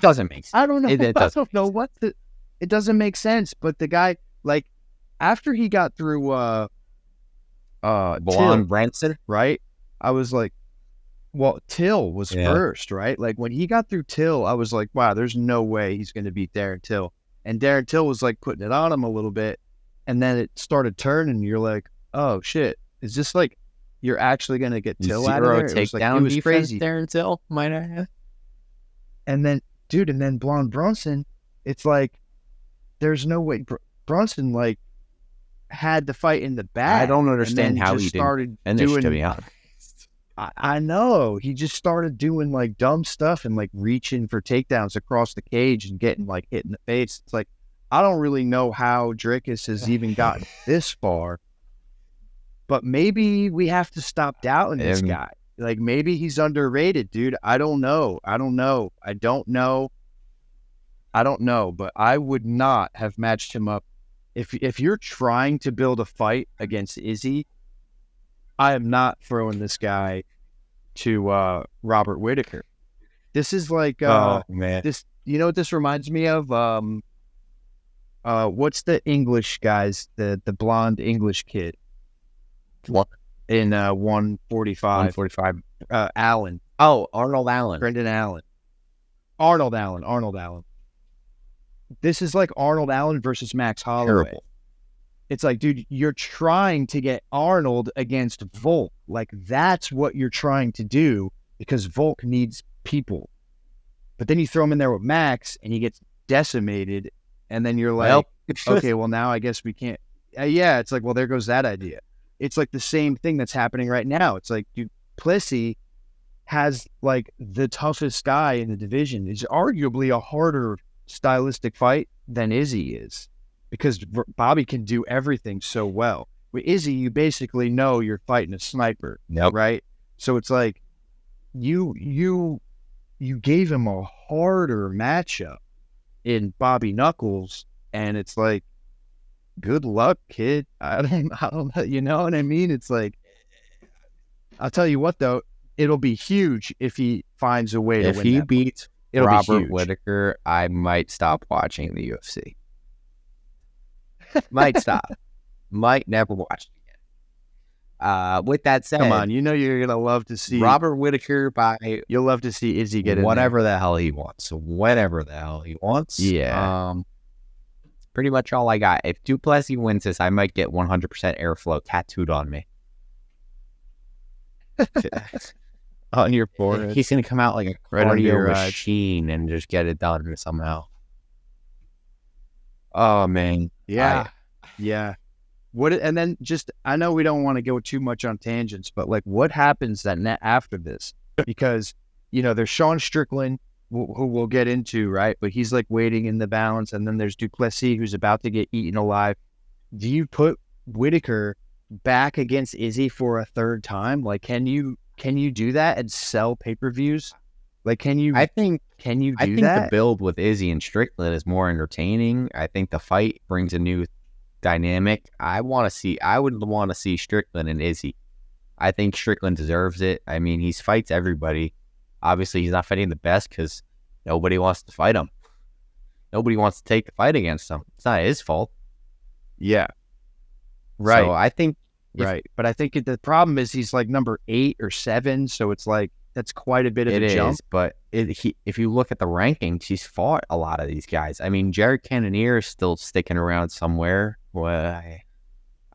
doesn't make sense. I don't know. I don't know what it doesn't make sense, but the guy, like, after he got through Blonde Branson, right? I was like, well, Till was first, right? Like, when he got through Till, I was like, wow, there's no way he's going to beat Darren Till. And Darren Till was like putting it on him a little bit, and then it started turning. And you're like, oh shit, is this like you're actually going to get Till out of there? It was crazy. Darren Till, might I have? And then, dude, and then Blonde Bronson, it's like there's no way Bronson like had the fight in the bag. I don't understand how he started doing. To be honest, I know he just started doing like dumb stuff and like reaching for takedowns across the cage and getting like hit in the face. It's like I don't really know how Dricus has even gotten this far, but maybe we have to stop doubting this guy. Like maybe he's underrated, dude. I don't know. But I would not have matched him up. If you're trying to build a fight against Izzy, I am not throwing this guy to Robert Whittaker. This is like oh man, this. You know what this reminds me of? What's the English guys? The blonde English kid. What? In 145. 145. Allen. Oh, Arnold Allen. Brendan Allen. Arnold Allen. This is like Arnold Allen versus Max Holloway. Terrible. It's like, dude, you're trying to get Arnold against Volk. Like, that's what you're trying to do because Volk needs people. But then you throw him in there with Max and he gets decimated. And then you're like, okay, well, now I guess we can't. Yeah, it's like, well, there goes that idea. It's like the same thing that's happening right now. It's like Duplessis has like the toughest guy in the division. It's arguably a harder stylistic fight than Izzy is because Bobby can do everything so well. With Izzy, you basically know you're fighting a sniper, right? So it's like you gave him a harder matchup in Bobby Knuckles, and it's like, good luck, kid. I don't know. You know what I mean? It's like, I'll tell you what, though, it'll be huge if he finds a way to win. If he beats Robert Whittaker, I might stop watching the UFC. Might stop. Might never watch it again. With that said, Come on, you know you're gonna love to see Robert Whitaker by You'll love to see Izzy get in there. whatever the hell he wants. Whatever the hell he wants. Yeah. Pretty much all I got. If Duplessis wins this, I might get 100% airflow tattooed on me. On your forehead. He's going to come out like a Right under your cardio eyes. machine and just get it done somehow. Oh, man. Yeah. Yeah. And then just, I know we don't want to go too much on tangents, but like what happens then after this? Because, there's Sean Strickland, who we'll get into, right? But he's like waiting in the balance. And then there's Duplessis, who's about to get eaten alive. Do you put Whitaker back against Izzy for a third time? Like, can you do that and sell pay-per-views? Like, can you I do think that? the build with Izzy and Strickland is more entertaining. I think the fight brings a new dynamic. I would want to see Strickland and Izzy. I think Strickland deserves it. I mean, he fights everybody. Obviously, he's not fighting the best because nobody wants to fight him. Nobody wants to take the fight against him. It's not his fault. Yeah. Right. So I think right. But I think the problem is he's like number 8 or 7. So it's like, that's quite a bit of a jump. But if you look at the rankings, he's fought a lot of these guys. I mean, Jared Cannonier is still sticking around somewhere. Well,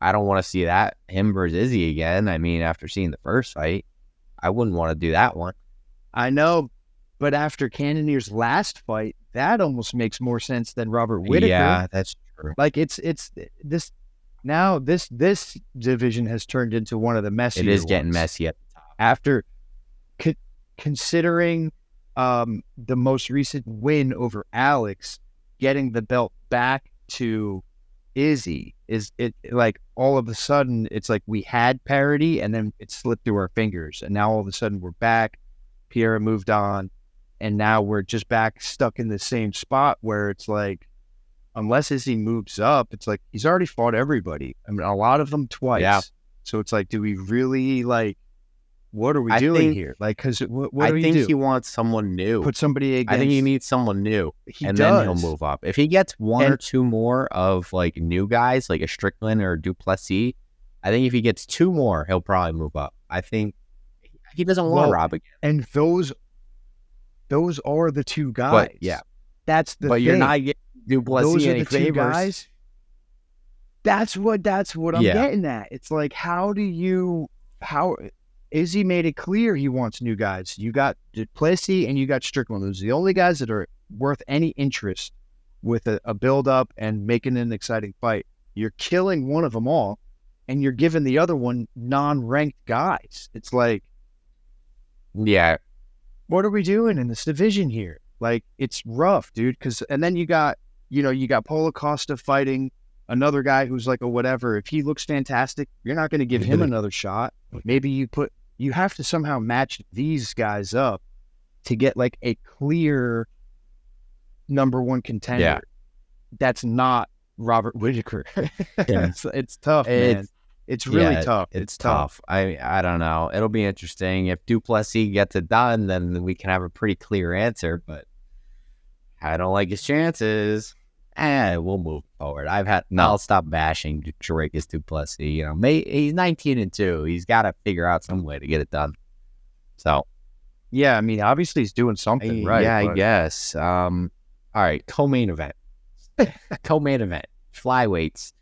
I don't want to see him versus Izzy again. I mean, after seeing the first fight, I wouldn't want to do that one. I know, but after Cannonier's last fight, that almost makes more sense than Robert Whitaker. Yeah, that's true. Like it's this now. This division has turned into one of the messier. It is getting messy at the top. After considering the most recent win over Alex, getting the belt back to Izzy, is it like all of a sudden it's like we had parity and then it slipped through our fingers, and now all of a sudden we're back. Pierre moved on, and now we're just back stuck in the same spot where it's like, unless Izzy moves up, it's like he's already fought everybody. I mean, a lot of them twice. Yeah. So it's like, do we really what are we doing here? Like, because what do we do? I think he wants someone new. Put somebody against. I think he needs someone new, then he'll move up. If he gets one or two more of like new guys, like a Strickland or a Duplessis, I think if he gets 2 more, he'll probably move up. I think he doesn't want Rob again. And those are the 2 guys. But, yeah, that's the. But thing. you're not getting Duplessis those are any the 2 favors. guys. That's what I'm getting at. It's like, how Izzy made it clear he wants new guys. You got Duplessis and you got Strickland. Those are the only guys that are worth any interest with a build-up and making an exciting fight. You're killing one of them all, and you're giving the other one non-ranked guys. It's like, yeah, what are we doing in this division here? Like, it's rough, dude. And then you got Paulo Costa fighting another guy who's like a whatever. If he looks fantastic, you're not going to give him another shot. Maybe you have to somehow match these guys up to get like a clear number 1 contender. Yeah. That's not Robert Whitaker. Yeah. It's tough, man. It's really tough. It's tough. I don't know. It'll be interesting. If Duplessis gets it done, then we can have a pretty clear answer, but I don't like his chances. We'll move forward. I'll stop bashing Dricus Duplessis. He's 19-2. He's got to figure out some way to get it done. So, yeah, I mean, obviously he's doing something right. Yeah, I guess. All right, co-main event. Flyweights.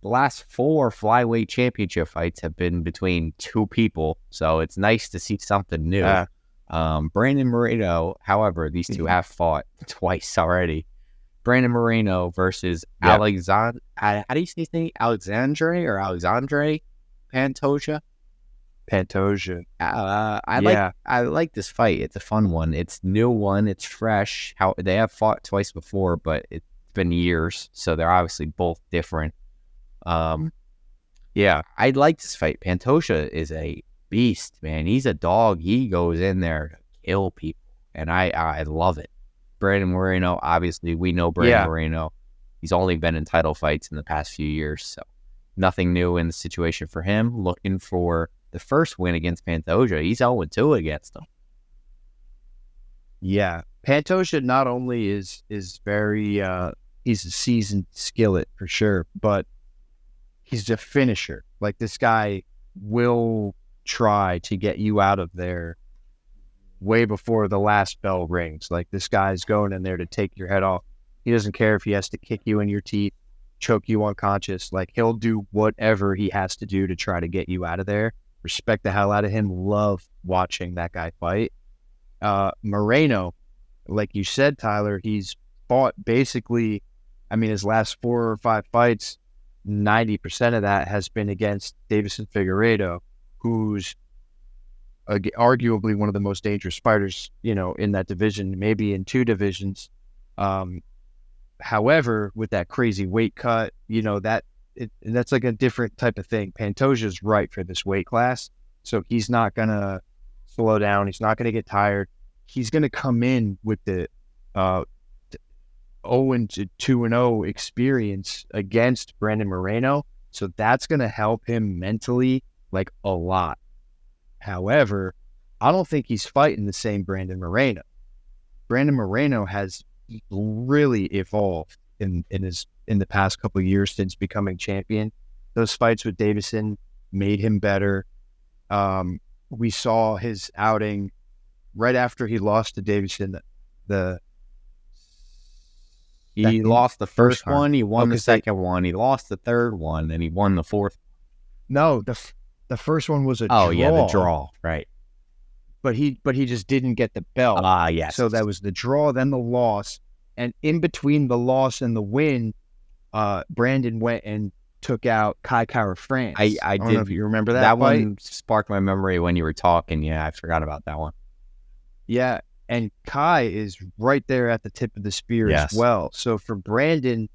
The last 4 flyweight championship fights have been between 2 people, so it's nice to see something new. Brandon Moreno, however, these 2 have fought twice already. Brandon Moreno versus Alexandre. How do you say his name? Alexandre Pantoja? Pantoja. I like this fight. It's a fun one. It's new one. It's fresh. They have fought twice before, but it's been years, so they're obviously both different. Yeah, I like this fight. Pantoja is a beast, man. He's a dog. He goes in there to kill people, and I love it. Brandon Moreno, obviously, we know Brandon Moreno. He's only been in title fights in the past few years, so nothing new in the situation for him. Looking for the first win against Pantoja. He's 0-2 against him. Yeah. Pantoja not only is very he's a seasoned skillet for sure, but he's a finisher. Like, this guy will try to get you out of there way before the last bell rings. Like, this guy's going in there to take your head off. He doesn't care if he has to kick you in your teeth, choke you unconscious. Like, he'll do whatever he has to do to try to get you out of there. Respect the hell out of him. Love watching that guy fight. Moreno, like you said, Tyler, he's fought basically, I mean, his last 4 or 5 fights, 90% of that has been against Davison Figueiredo, who's arguably one of the most dangerous fighters, in that division, maybe in 2 divisions. However, with that crazy weight cut, that's like a different type of thing. Pantoja's right for this weight class, so he's not going to slow down. He's not going to get tired. He's going to come in with the 0-2-0 experience against Brandon Moreno, so that's going to help him mentally, like, a lot. However, I don't think he's fighting the same Brandon Moreno. Brandon Moreno has really evolved in the past couple of years since becoming champion. Those fights with Davison made him better. We saw his outing right after he lost to Davison. He lost the first time. one, he won the second one, he lost the third one, and he won the fourth. No, the first one was a draw. Oh yeah, the draw, right? But he just didn't get the belt. Yes. So that was the draw, then the loss, and in between the loss and the win, Brandon went and took out Kai Kara France. I don't know if you remember that fight. One sparked my memory when you were talking. Yeah, I forgot about that one. Yeah, and Kai is right there at the tip of the spear as well. So for Brandon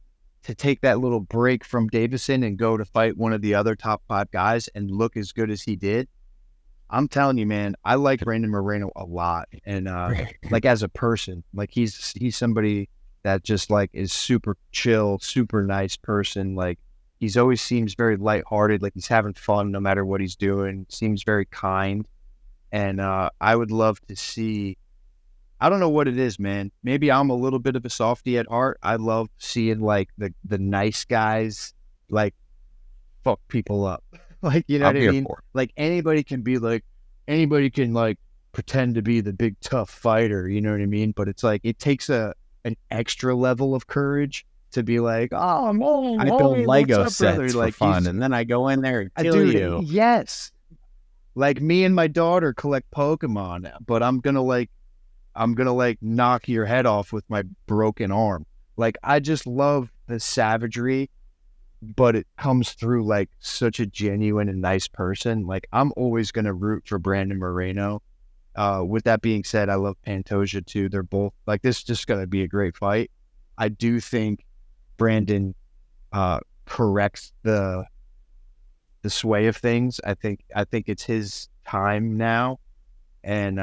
to take that little break from Davison and go to fight one of the other top 5 guys and look as good as he did, I'm telling you, man, I like Brandon Moreno a lot. And like, as a person, like, he's somebody that just, like, is super chill, super nice person. Like, he's always seems very lighthearted, like he's having fun no matter what he's doing, seems very kind. And I would love to see, I don't know what it is, man. Maybe I'm a little bit of a softie at heart. I love seeing, like, the nice guys, like, fuck people up. Like, you know what I mean? Like, anybody can, like, pretend to be the big tough fighter, you know what I mean? But it's like, it takes an extra level of courage to be like, oh, man, I build Lego sets like, for fun, and then I go in there and kill you. Yes. Like, me and my daughter collect Pokemon, but I'm gonna knock your head off with my broken arm. Like, I just love the savagery, but it comes through like such a genuine and nice person. Like, I'm always gonna root for Brandon Moreno. With that being said, I love Pantoja too. They're both, like, this is just gonna be a great fight. I do think Brandon corrects the sway of things. I think it's his time now, and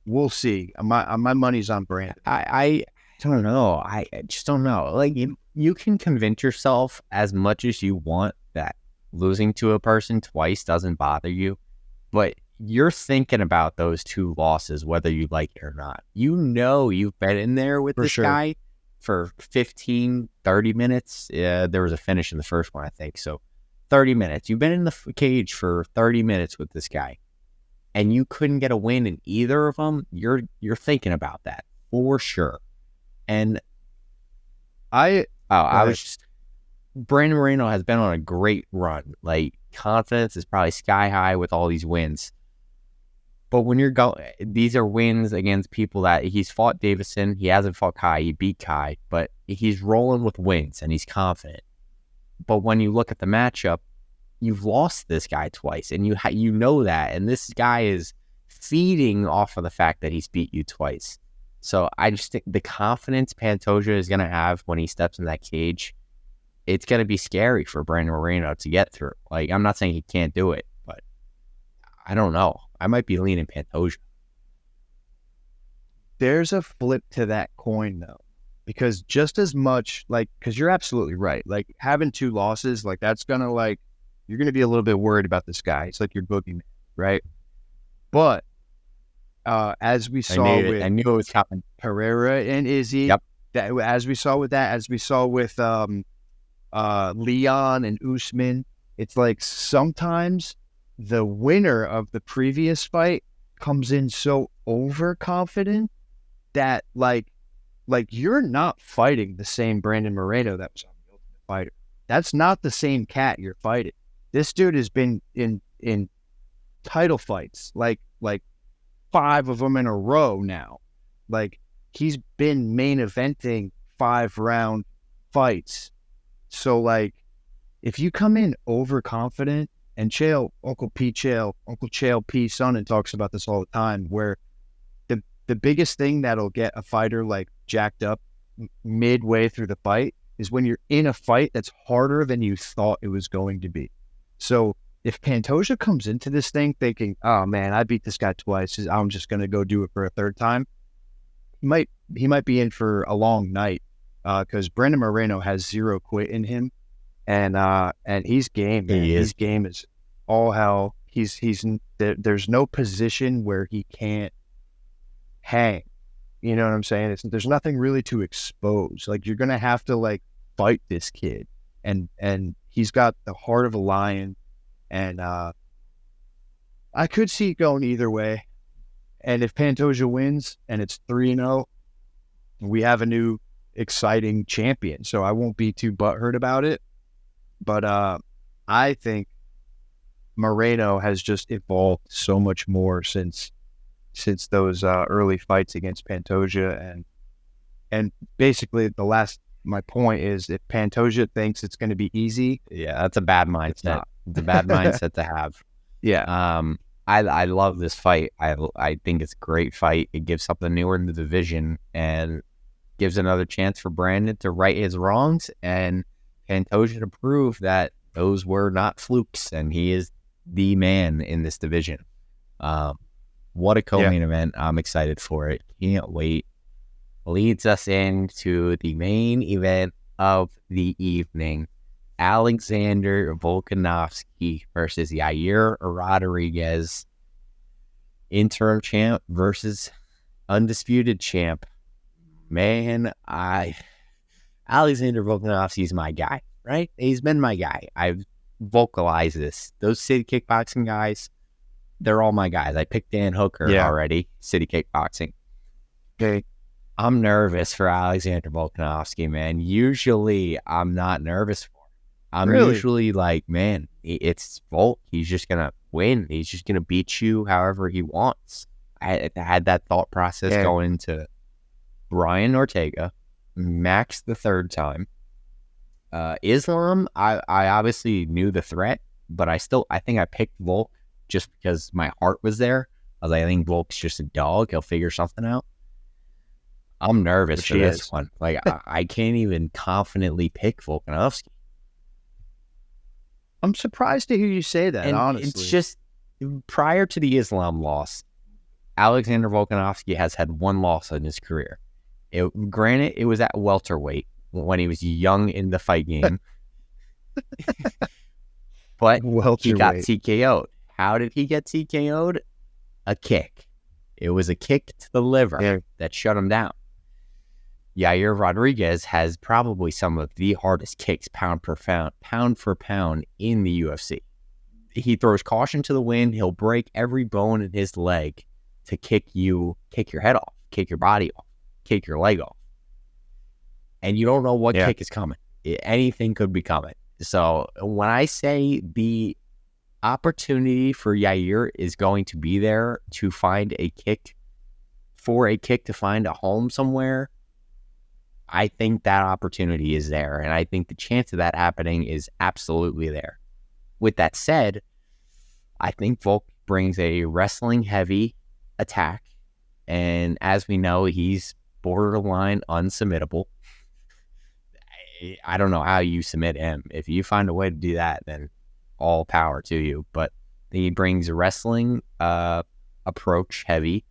we'll see. My money's on Brandon. I don't know. I just don't know. Like, you can convince yourself as much as you want that losing to a person twice doesn't bother you, but you're thinking about those 2 losses, whether you like it or not. You've been in there with this guy for 15, 30 minutes. There was a finish in the first one, I think. So 30 minutes. You've been in the cage for 30 minutes with this guy, and you couldn't get a win in either of them. You're thinking about that for sure. And Brandon Moreno has been on a great run. Like, confidence is probably sky high with all these wins. But when you're these are wins against people that he's fought Davison. He hasn't fought Kai. He beat Kai, but he's rolling with wins and he's confident. But when you look at the matchup, you've lost this guy twice, and you know that. And this guy is feeding off of the fact that he's beat you twice. So I just think the confidence Pantoja is going to have when he steps in that cage, it's going to be scary for Brandon Moreno to get through. Like, I'm not saying he can't do it, but I don't know. I might be leaning Pantoja. There's a flip to that coin, though, because just as much, like, because you're absolutely right. Like, having 2 losses, like, that's going to, like, you're going to be a little bit worried about this guy. It's like your boogeyman, right? But as we saw I knew it was coming. Pereira and Izzy, yep. that as we saw with Leon and Usman, it's like sometimes the winner of the previous fight comes in so overconfident that like you're not fighting the same Brandon Moreno that was on the Ultimate Fighter. That's not the same cat you're fighting. This dude has been in title fights, like 5 of them in a row now. Like he's been main eventing 5-round fights. So like if you come in overconfident, and Uncle Chael P. Sonnen talks about this all the time, where the biggest thing that'll get a fighter like jacked up midway through the fight is when you're in a fight that's harder than you thought it was going to be. So if Pantoja comes into this thing thinking, oh man, I beat this guy twice, I'm just going to go do it for a third time, he might be in for a long night, because Brandon Moreno has zero quit in him, and he's game, man. His game is all hell. There's no position where he can't hang. You know what I'm saying? There's nothing really to expose. Like you're gonna have to like fight this kid, and he's got the heart of a lion, and I could see it going either way. And if Pantoja wins and it's 3-0, we have a new exciting champion. So I won't be too butthurt about it. But I think Moreno has just evolved so much more since those early fights against Pantoja, and basically my point is, if Pantoja thinks it's going to be easy, yeah, that's a bad mindset. It's a bad mindset to have. Yeah. I love this fight. I think it's a great fight. It gives something newer in the division and gives another chance for Brandon to right his wrongs and Pantoja to prove that those were not flukes and he is the man in this division. What a co-main event. I'm excited for it. Can't wait. Leads us into the main event of the evening. Alexander Volkanovski versus Yair Rodriguez. Interim champ versus undisputed champ. Man, Alexander Volkanovski is my guy, right? He's been my guy. I've vocalized this. Those city kickboxing guys, they're all my guys. I picked Dan Hooker already, city kickboxing. Okay. I'm nervous for Alexander Volkanovski, man. Usually, I'm not nervous for him. I'm usually like, man, it's Volk. He's just going to win. He's just going to beat you however he wants. I had that thought process going into Brian Ortega, Max the third time. Islam, I obviously knew the threat, but I think I picked Volk just because my heart was there. I was like, I think Volk's just a dog. He'll figure something out. I'm nervous for this one. Like, I can't even confidently pick Volkanovski. I'm surprised to hear you say that, and honestly. It's just, prior to the Islam loss, Alexander Volkanovski has had one loss in his career. Granted, it was at welterweight when he was young in the fight game. But he got TKO'd. How did he get TKO'd? A kick. It was a kick to the liver that shut him down. Yair Rodriguez has probably some of the hardest kicks pound for pound in the UFC. He throws caution to the wind. He'll break every bone in his leg to kick your head off, kick your body off, kick your leg off. And you don't know what kick is coming. Anything could be coming. So when I say the opportunity for Yair is going to be there to find a kick, to find a home somewhere, I think that opportunity is there. And I think the chance of that happening is absolutely there. With that said, I think Volk brings a wrestling-heavy attack. And as we know, he's borderline unsubmittable. I don't know how you submit him. If you find a way to do that, then all power to you. But he brings a wrestling approach heavy,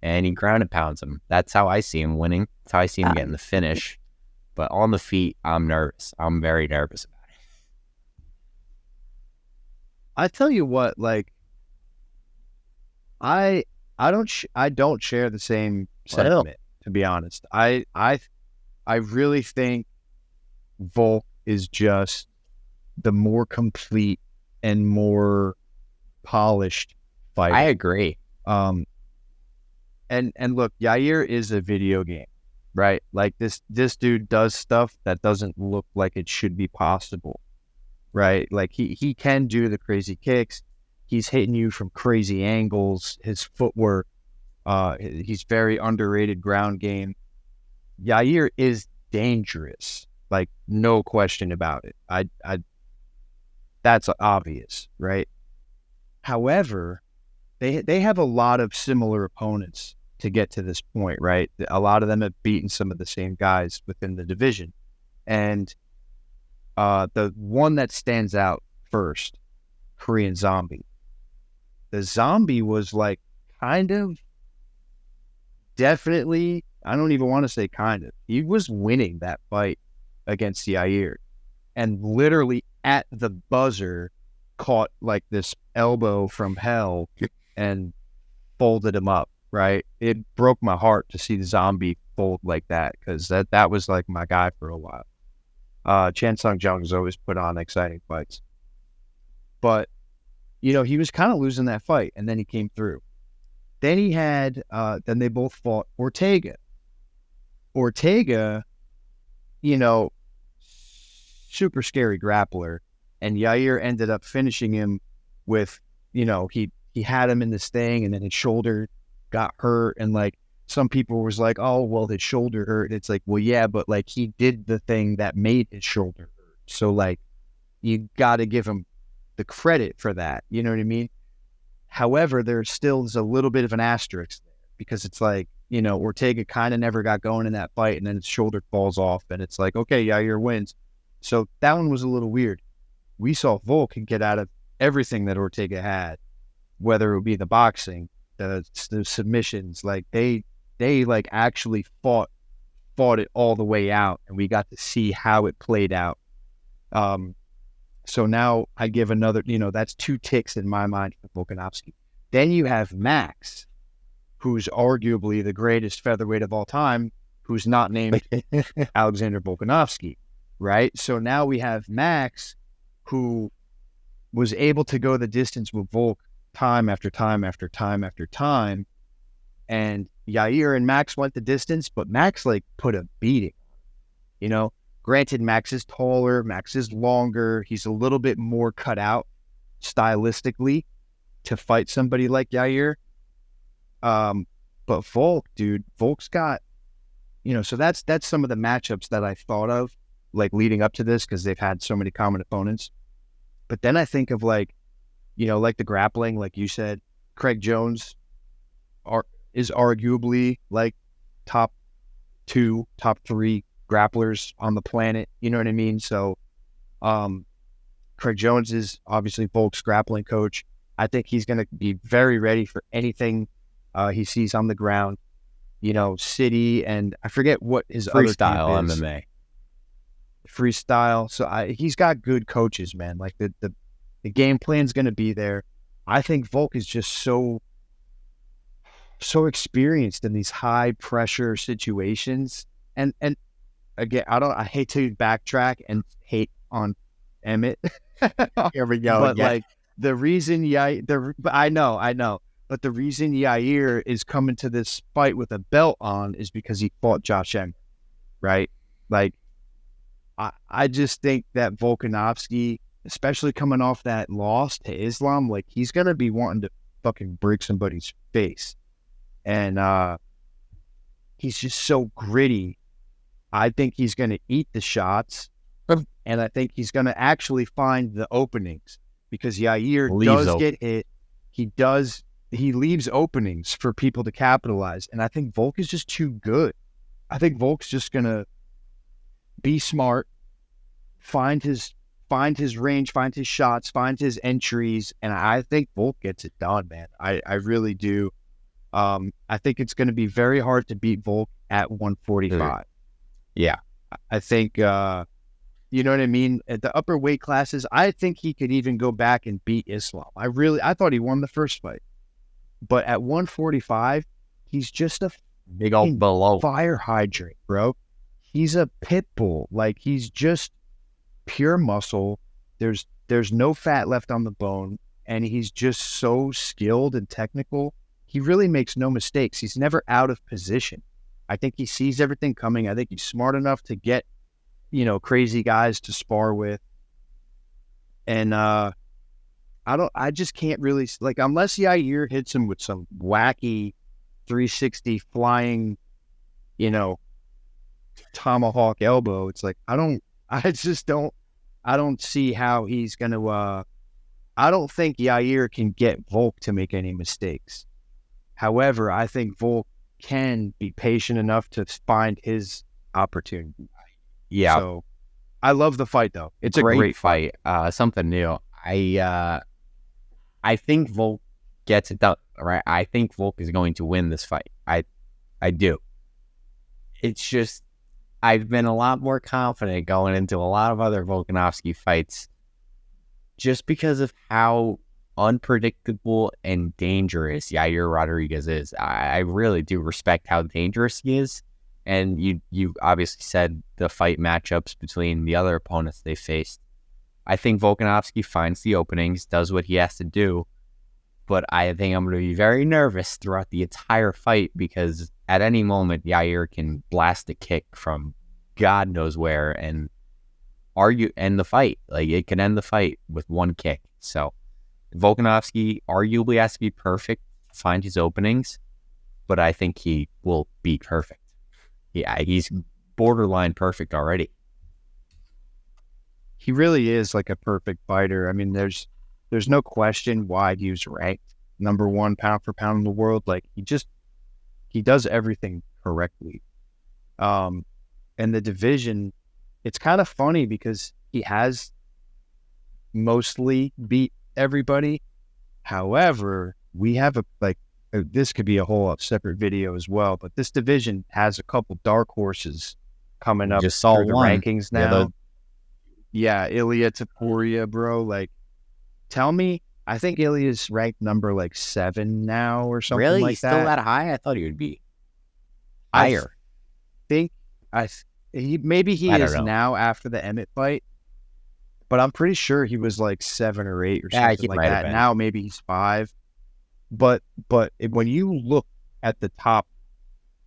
and he ground and pounds him. That's how I see him winning. That's how I see him getting the finish. But on the feet, I'm nervous. I'm very nervous about it. I tell you what, like, I don't share the same sentiment, to be honest. I I really think Volk is just the more complete and more polished fighter. I agree. And look, Yair is a video game, right? Like this dude does stuff that doesn't look like it should be possible, right? Like he can do the crazy kicks. He's hitting you from crazy angles. His footwork, he's very underrated ground game. Yair is dangerous, like no question about it. I that's obvious, right? However, they have a lot of similar opponents to get to this point, right? A lot of them have beaten some of the same guys within the division. And the one that stands out first, Korean Zombie. The Zombie was like kind of definitely, I don't even want to say kind of, he was winning that fight against Yair and literally at the buzzer caught like this elbow from hell and folded him up, right? It broke my heart to see the Zombie fold like that because that was like my guy for a while. Chan Sung Jung has always put on exciting fights. But, you know, he was kind of losing that fight and then he came through. Then he had, then they both fought Ortega. Ortega, you know, super scary grappler. And Yair ended up finishing him with, you know, he had him in this thing and then his shoulder got hurt. And like some people was like, oh, well, his shoulder hurt. It's like, well, yeah, but like he did the thing that made his shoulder hurt. So like you got to give him the credit for that. You know what I mean? However, there still is a little bit of an asterisk there because it's like, you know, Ortega kind of never got going in that fight and then his shoulder falls off and it's like, okay, Yair wins. So that one was a little weird. We saw Volk get out of everything that Ortega had, whether it would be the boxing, the submissions, like they like actually fought it all the way out and we got to see how it played out. So now I give another, you know, that's 2 ticks in my mind for Volkanovski. Then you have Max, who's arguably the greatest featherweight of all time, who's not named Alexander Volkanovski, right? So now we have Max, who was able to go the distance with Volk time after time after time after time. And Yair and Max went the distance, but Max like put a beating, you know? Granted, Max is taller, Max is longer, he's a little bit more cut out stylistically to fight somebody like Yair. But Volk, dude, Volk's got, you know, so that's some of the matchups that I thought of, like leading up to this, because they've had so many common opponents. But then I think of like, you know, like the grappling, like you said, Craig Jones is arguably like top 2, top 3 grapplers on the planet. You know what I mean? So, Craig Jones is obviously Volk's grappling coach. I think he's going to be very ready for anything he sees on the ground. You know, City and I forget what his Freestyle other team is. MMA. Freestyle. So he's got good coaches, man. Like the game plan's going to be there. I think Volk is just so experienced in these high pressure situations. And again, I hate to backtrack and hate on Emmett. Here we go. But like the reason I know. But the reason Yair is coming to this fight with a belt on is because he fought Josh Emmett, right? Like, I just think that Volkanovski, especially coming off that loss to Islam, like he's gonna be wanting to fucking break somebody's face, and he's just so gritty. I think he's gonna eat the shots, and I think he's gonna actually find the openings because Yair does get hit. He leaves openings for people to capitalize, and I think Volk is just too good. I think Volk's just gonna be smart, find his range, find his shots, find his entries, and I think Volk gets it done, man. I really do. I think it's going to be very hard to beat Volk at 145. Yeah. I think, you know what I mean? At the upper weight classes, I think he could even go back and beat Islam. I thought he won the first fight. But at 145, he's just a big old below fire hydrant, bro. he's a pit bull. Like, he's just pure muscle. There's no fat left on the bone, and he's just so skilled and technical. He really makes no mistakes. He's never out of position. I think he sees everything coming. I think he's smart enough to get, crazy guys to spar with. And I just can't really, like, unless Yair hits him with some wacky 360 flying, tomahawk elbow. It's like, I don't see how he's going to, I don't think Yair can get Volk to make any mistakes. However, I think Volk can be patient enough to find his opportunity. Yeah. So I love the fight, though. It's a great fight. Something new. I think Volk gets it done, right? I think Volk is going to win this fight. I do. It's just, I've been a lot more confident going into a lot of other Volkanovski fights just because of how unpredictable and dangerous Yair Rodriguez is. I really do respect how dangerous he is. And you obviously said the fight matchups between the other opponents they faced. I think Volkanovski finds the openings, does what he has to do, but I think I'm going to be very nervous throughout the entire fight because at any moment, Yair can blast a kick from God knows where and end the fight. Like, it can end the fight with one kick. So Volkanovski arguably has to be perfect to find his openings, but I think he will be perfect. Yeah, he's borderline perfect already. He really is like a perfect fighter. I mean, there's no question why he was ranked number 1 pound for pound in the world. Like, he does everything correctly. And the division, it's kind of funny because he has mostly beat everybody. However, we have this could be a whole separate video as well, but this division has a couple dark horses coming up Just saw through the one. rankings now. Yeah, Ilya Taporia, bro. Like, tell me, I think Ilya's ranked number 7 now or something really? like He's that. still that high? I thought he would be higher. Maybe he I don't is know. now after the Emmett fight, but I'm pretty sure he was 7 or 8 or Yeah, something like that. Now maybe he's 5. But when you look at the top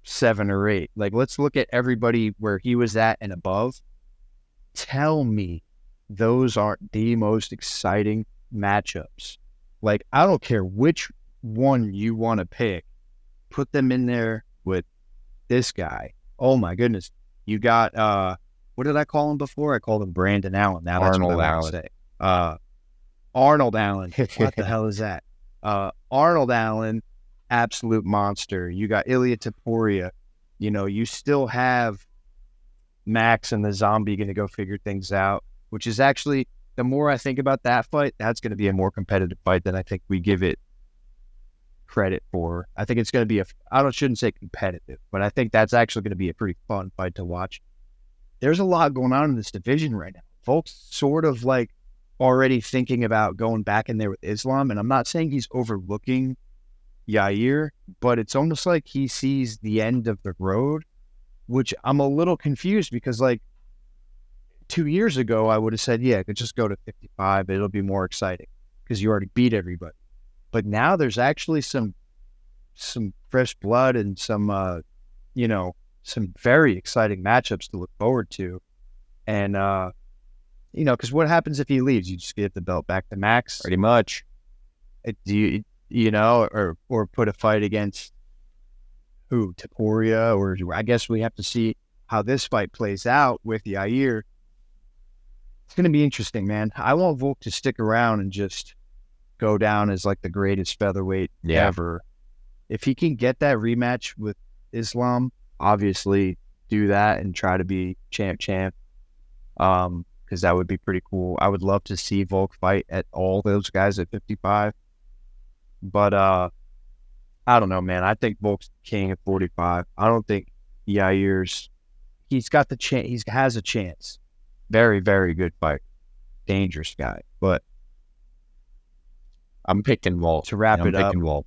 7 or 8, let's look at everybody where he was at and above. Tell me those aren't the most exciting matchups. I don't care which one you want to pick. Put them in there with this guy. Oh my goodness. You got what did I call him before? I called him Brandon Allen. Now that's what I want to say. Arnold Allen. What the hell is that? Arnold Allen, absolute monster. You got Ilya Taporia. You still have Max and the Zombie going to go figure things out, which is actually, the more I think about that fight, that's going to be a more competitive fight than I think we give it credit for. I think it's going to be shouldn't say competitive, but I think that's actually going to be a pretty fun fight to watch. There's a lot going on in this division right now. Folks sort of already thinking about going back in there with Islam, and I'm not saying he's overlooking Yair, but it's almost like he sees the end of the road, which I'm a little confused because 2 years ago, I would have said, yeah, I could just go to 55. It'll be more exciting because you already beat everybody. But now there's actually some fresh blood and some very exciting matchups to look forward to. And, because what happens if he leaves? You just give the belt back to Max? Pretty much. Do you, or put a fight against who? Taporia? Or I guess we have to see how this fight plays out with Yair. It's going to be interesting, man. I want Volk to stick around and just go down as the greatest featherweight ever. If he can get that rematch with Islam, obviously do that and try to be champ. Because that would be pretty cool. I would love to see Volk fight at all those guys at 55. But I don't know, man. I think Volk's king at 45. I don't think Yair's. He's got the chance. He has a chance. Very, very good fight. Dangerous guy. But I'm picking Volk. To wrap it up, Volk.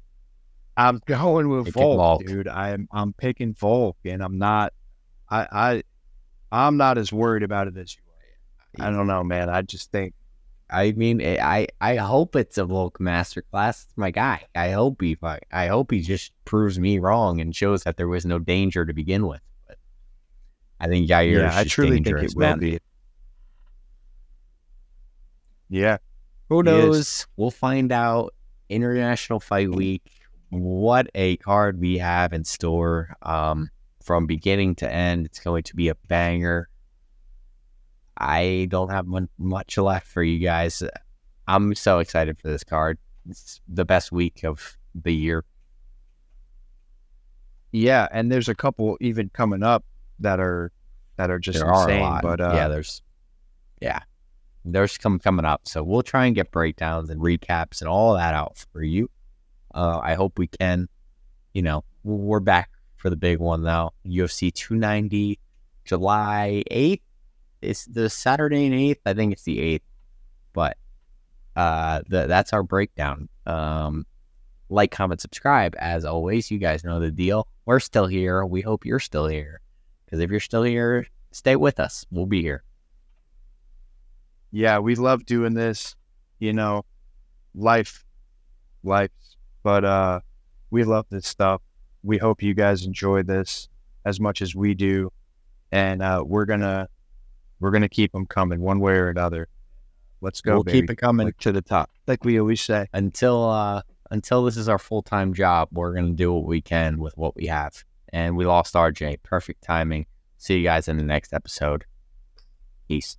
I'm going with Volk, dude. I'm picking Volk, and I'm not. I'm not as worried about it as you are. I don't know, man. I just think. I mean, I hope it's a Volk masterclass. It's my guy. I hope he just proves me wrong and shows that there was no danger to begin with. But I think Yair Yeah, is I just truly think dangerous, it will man. be. Yeah, Who he is. knows? We'll find out. International Fight Week. What a card we have in store. From beginning to end, it's going to be a banger. I don't have much left for you guys. I'm so excited for this card. It's the best week of the year. Yeah, and there's a couple even coming up that are just There are a insane. lot. But there's coming up. So we'll try and get breakdowns and recaps and all that out for you. I hope we can. We're back for the big one now. UFC 290, July 8th. It's the Saturday and 8th. I think it's the 8th. But that's our breakdown. Like, comment, subscribe. As always, you guys know the deal. We're still here. We hope you're still here. Because if you're still here, stay with us. We'll be here. yeah, we love doing this. Life. But we love this stuff. We hope you guys enjoy this as much as we do, and we're gonna keep them coming one way or another. Let's go, We'll baby. keep it coming. Like, to the top, like we always say. Until this is our full-time job, we're going to do what we can with what we have. And we lost RJ. Perfect timing. See you guys in the next episode. Peace.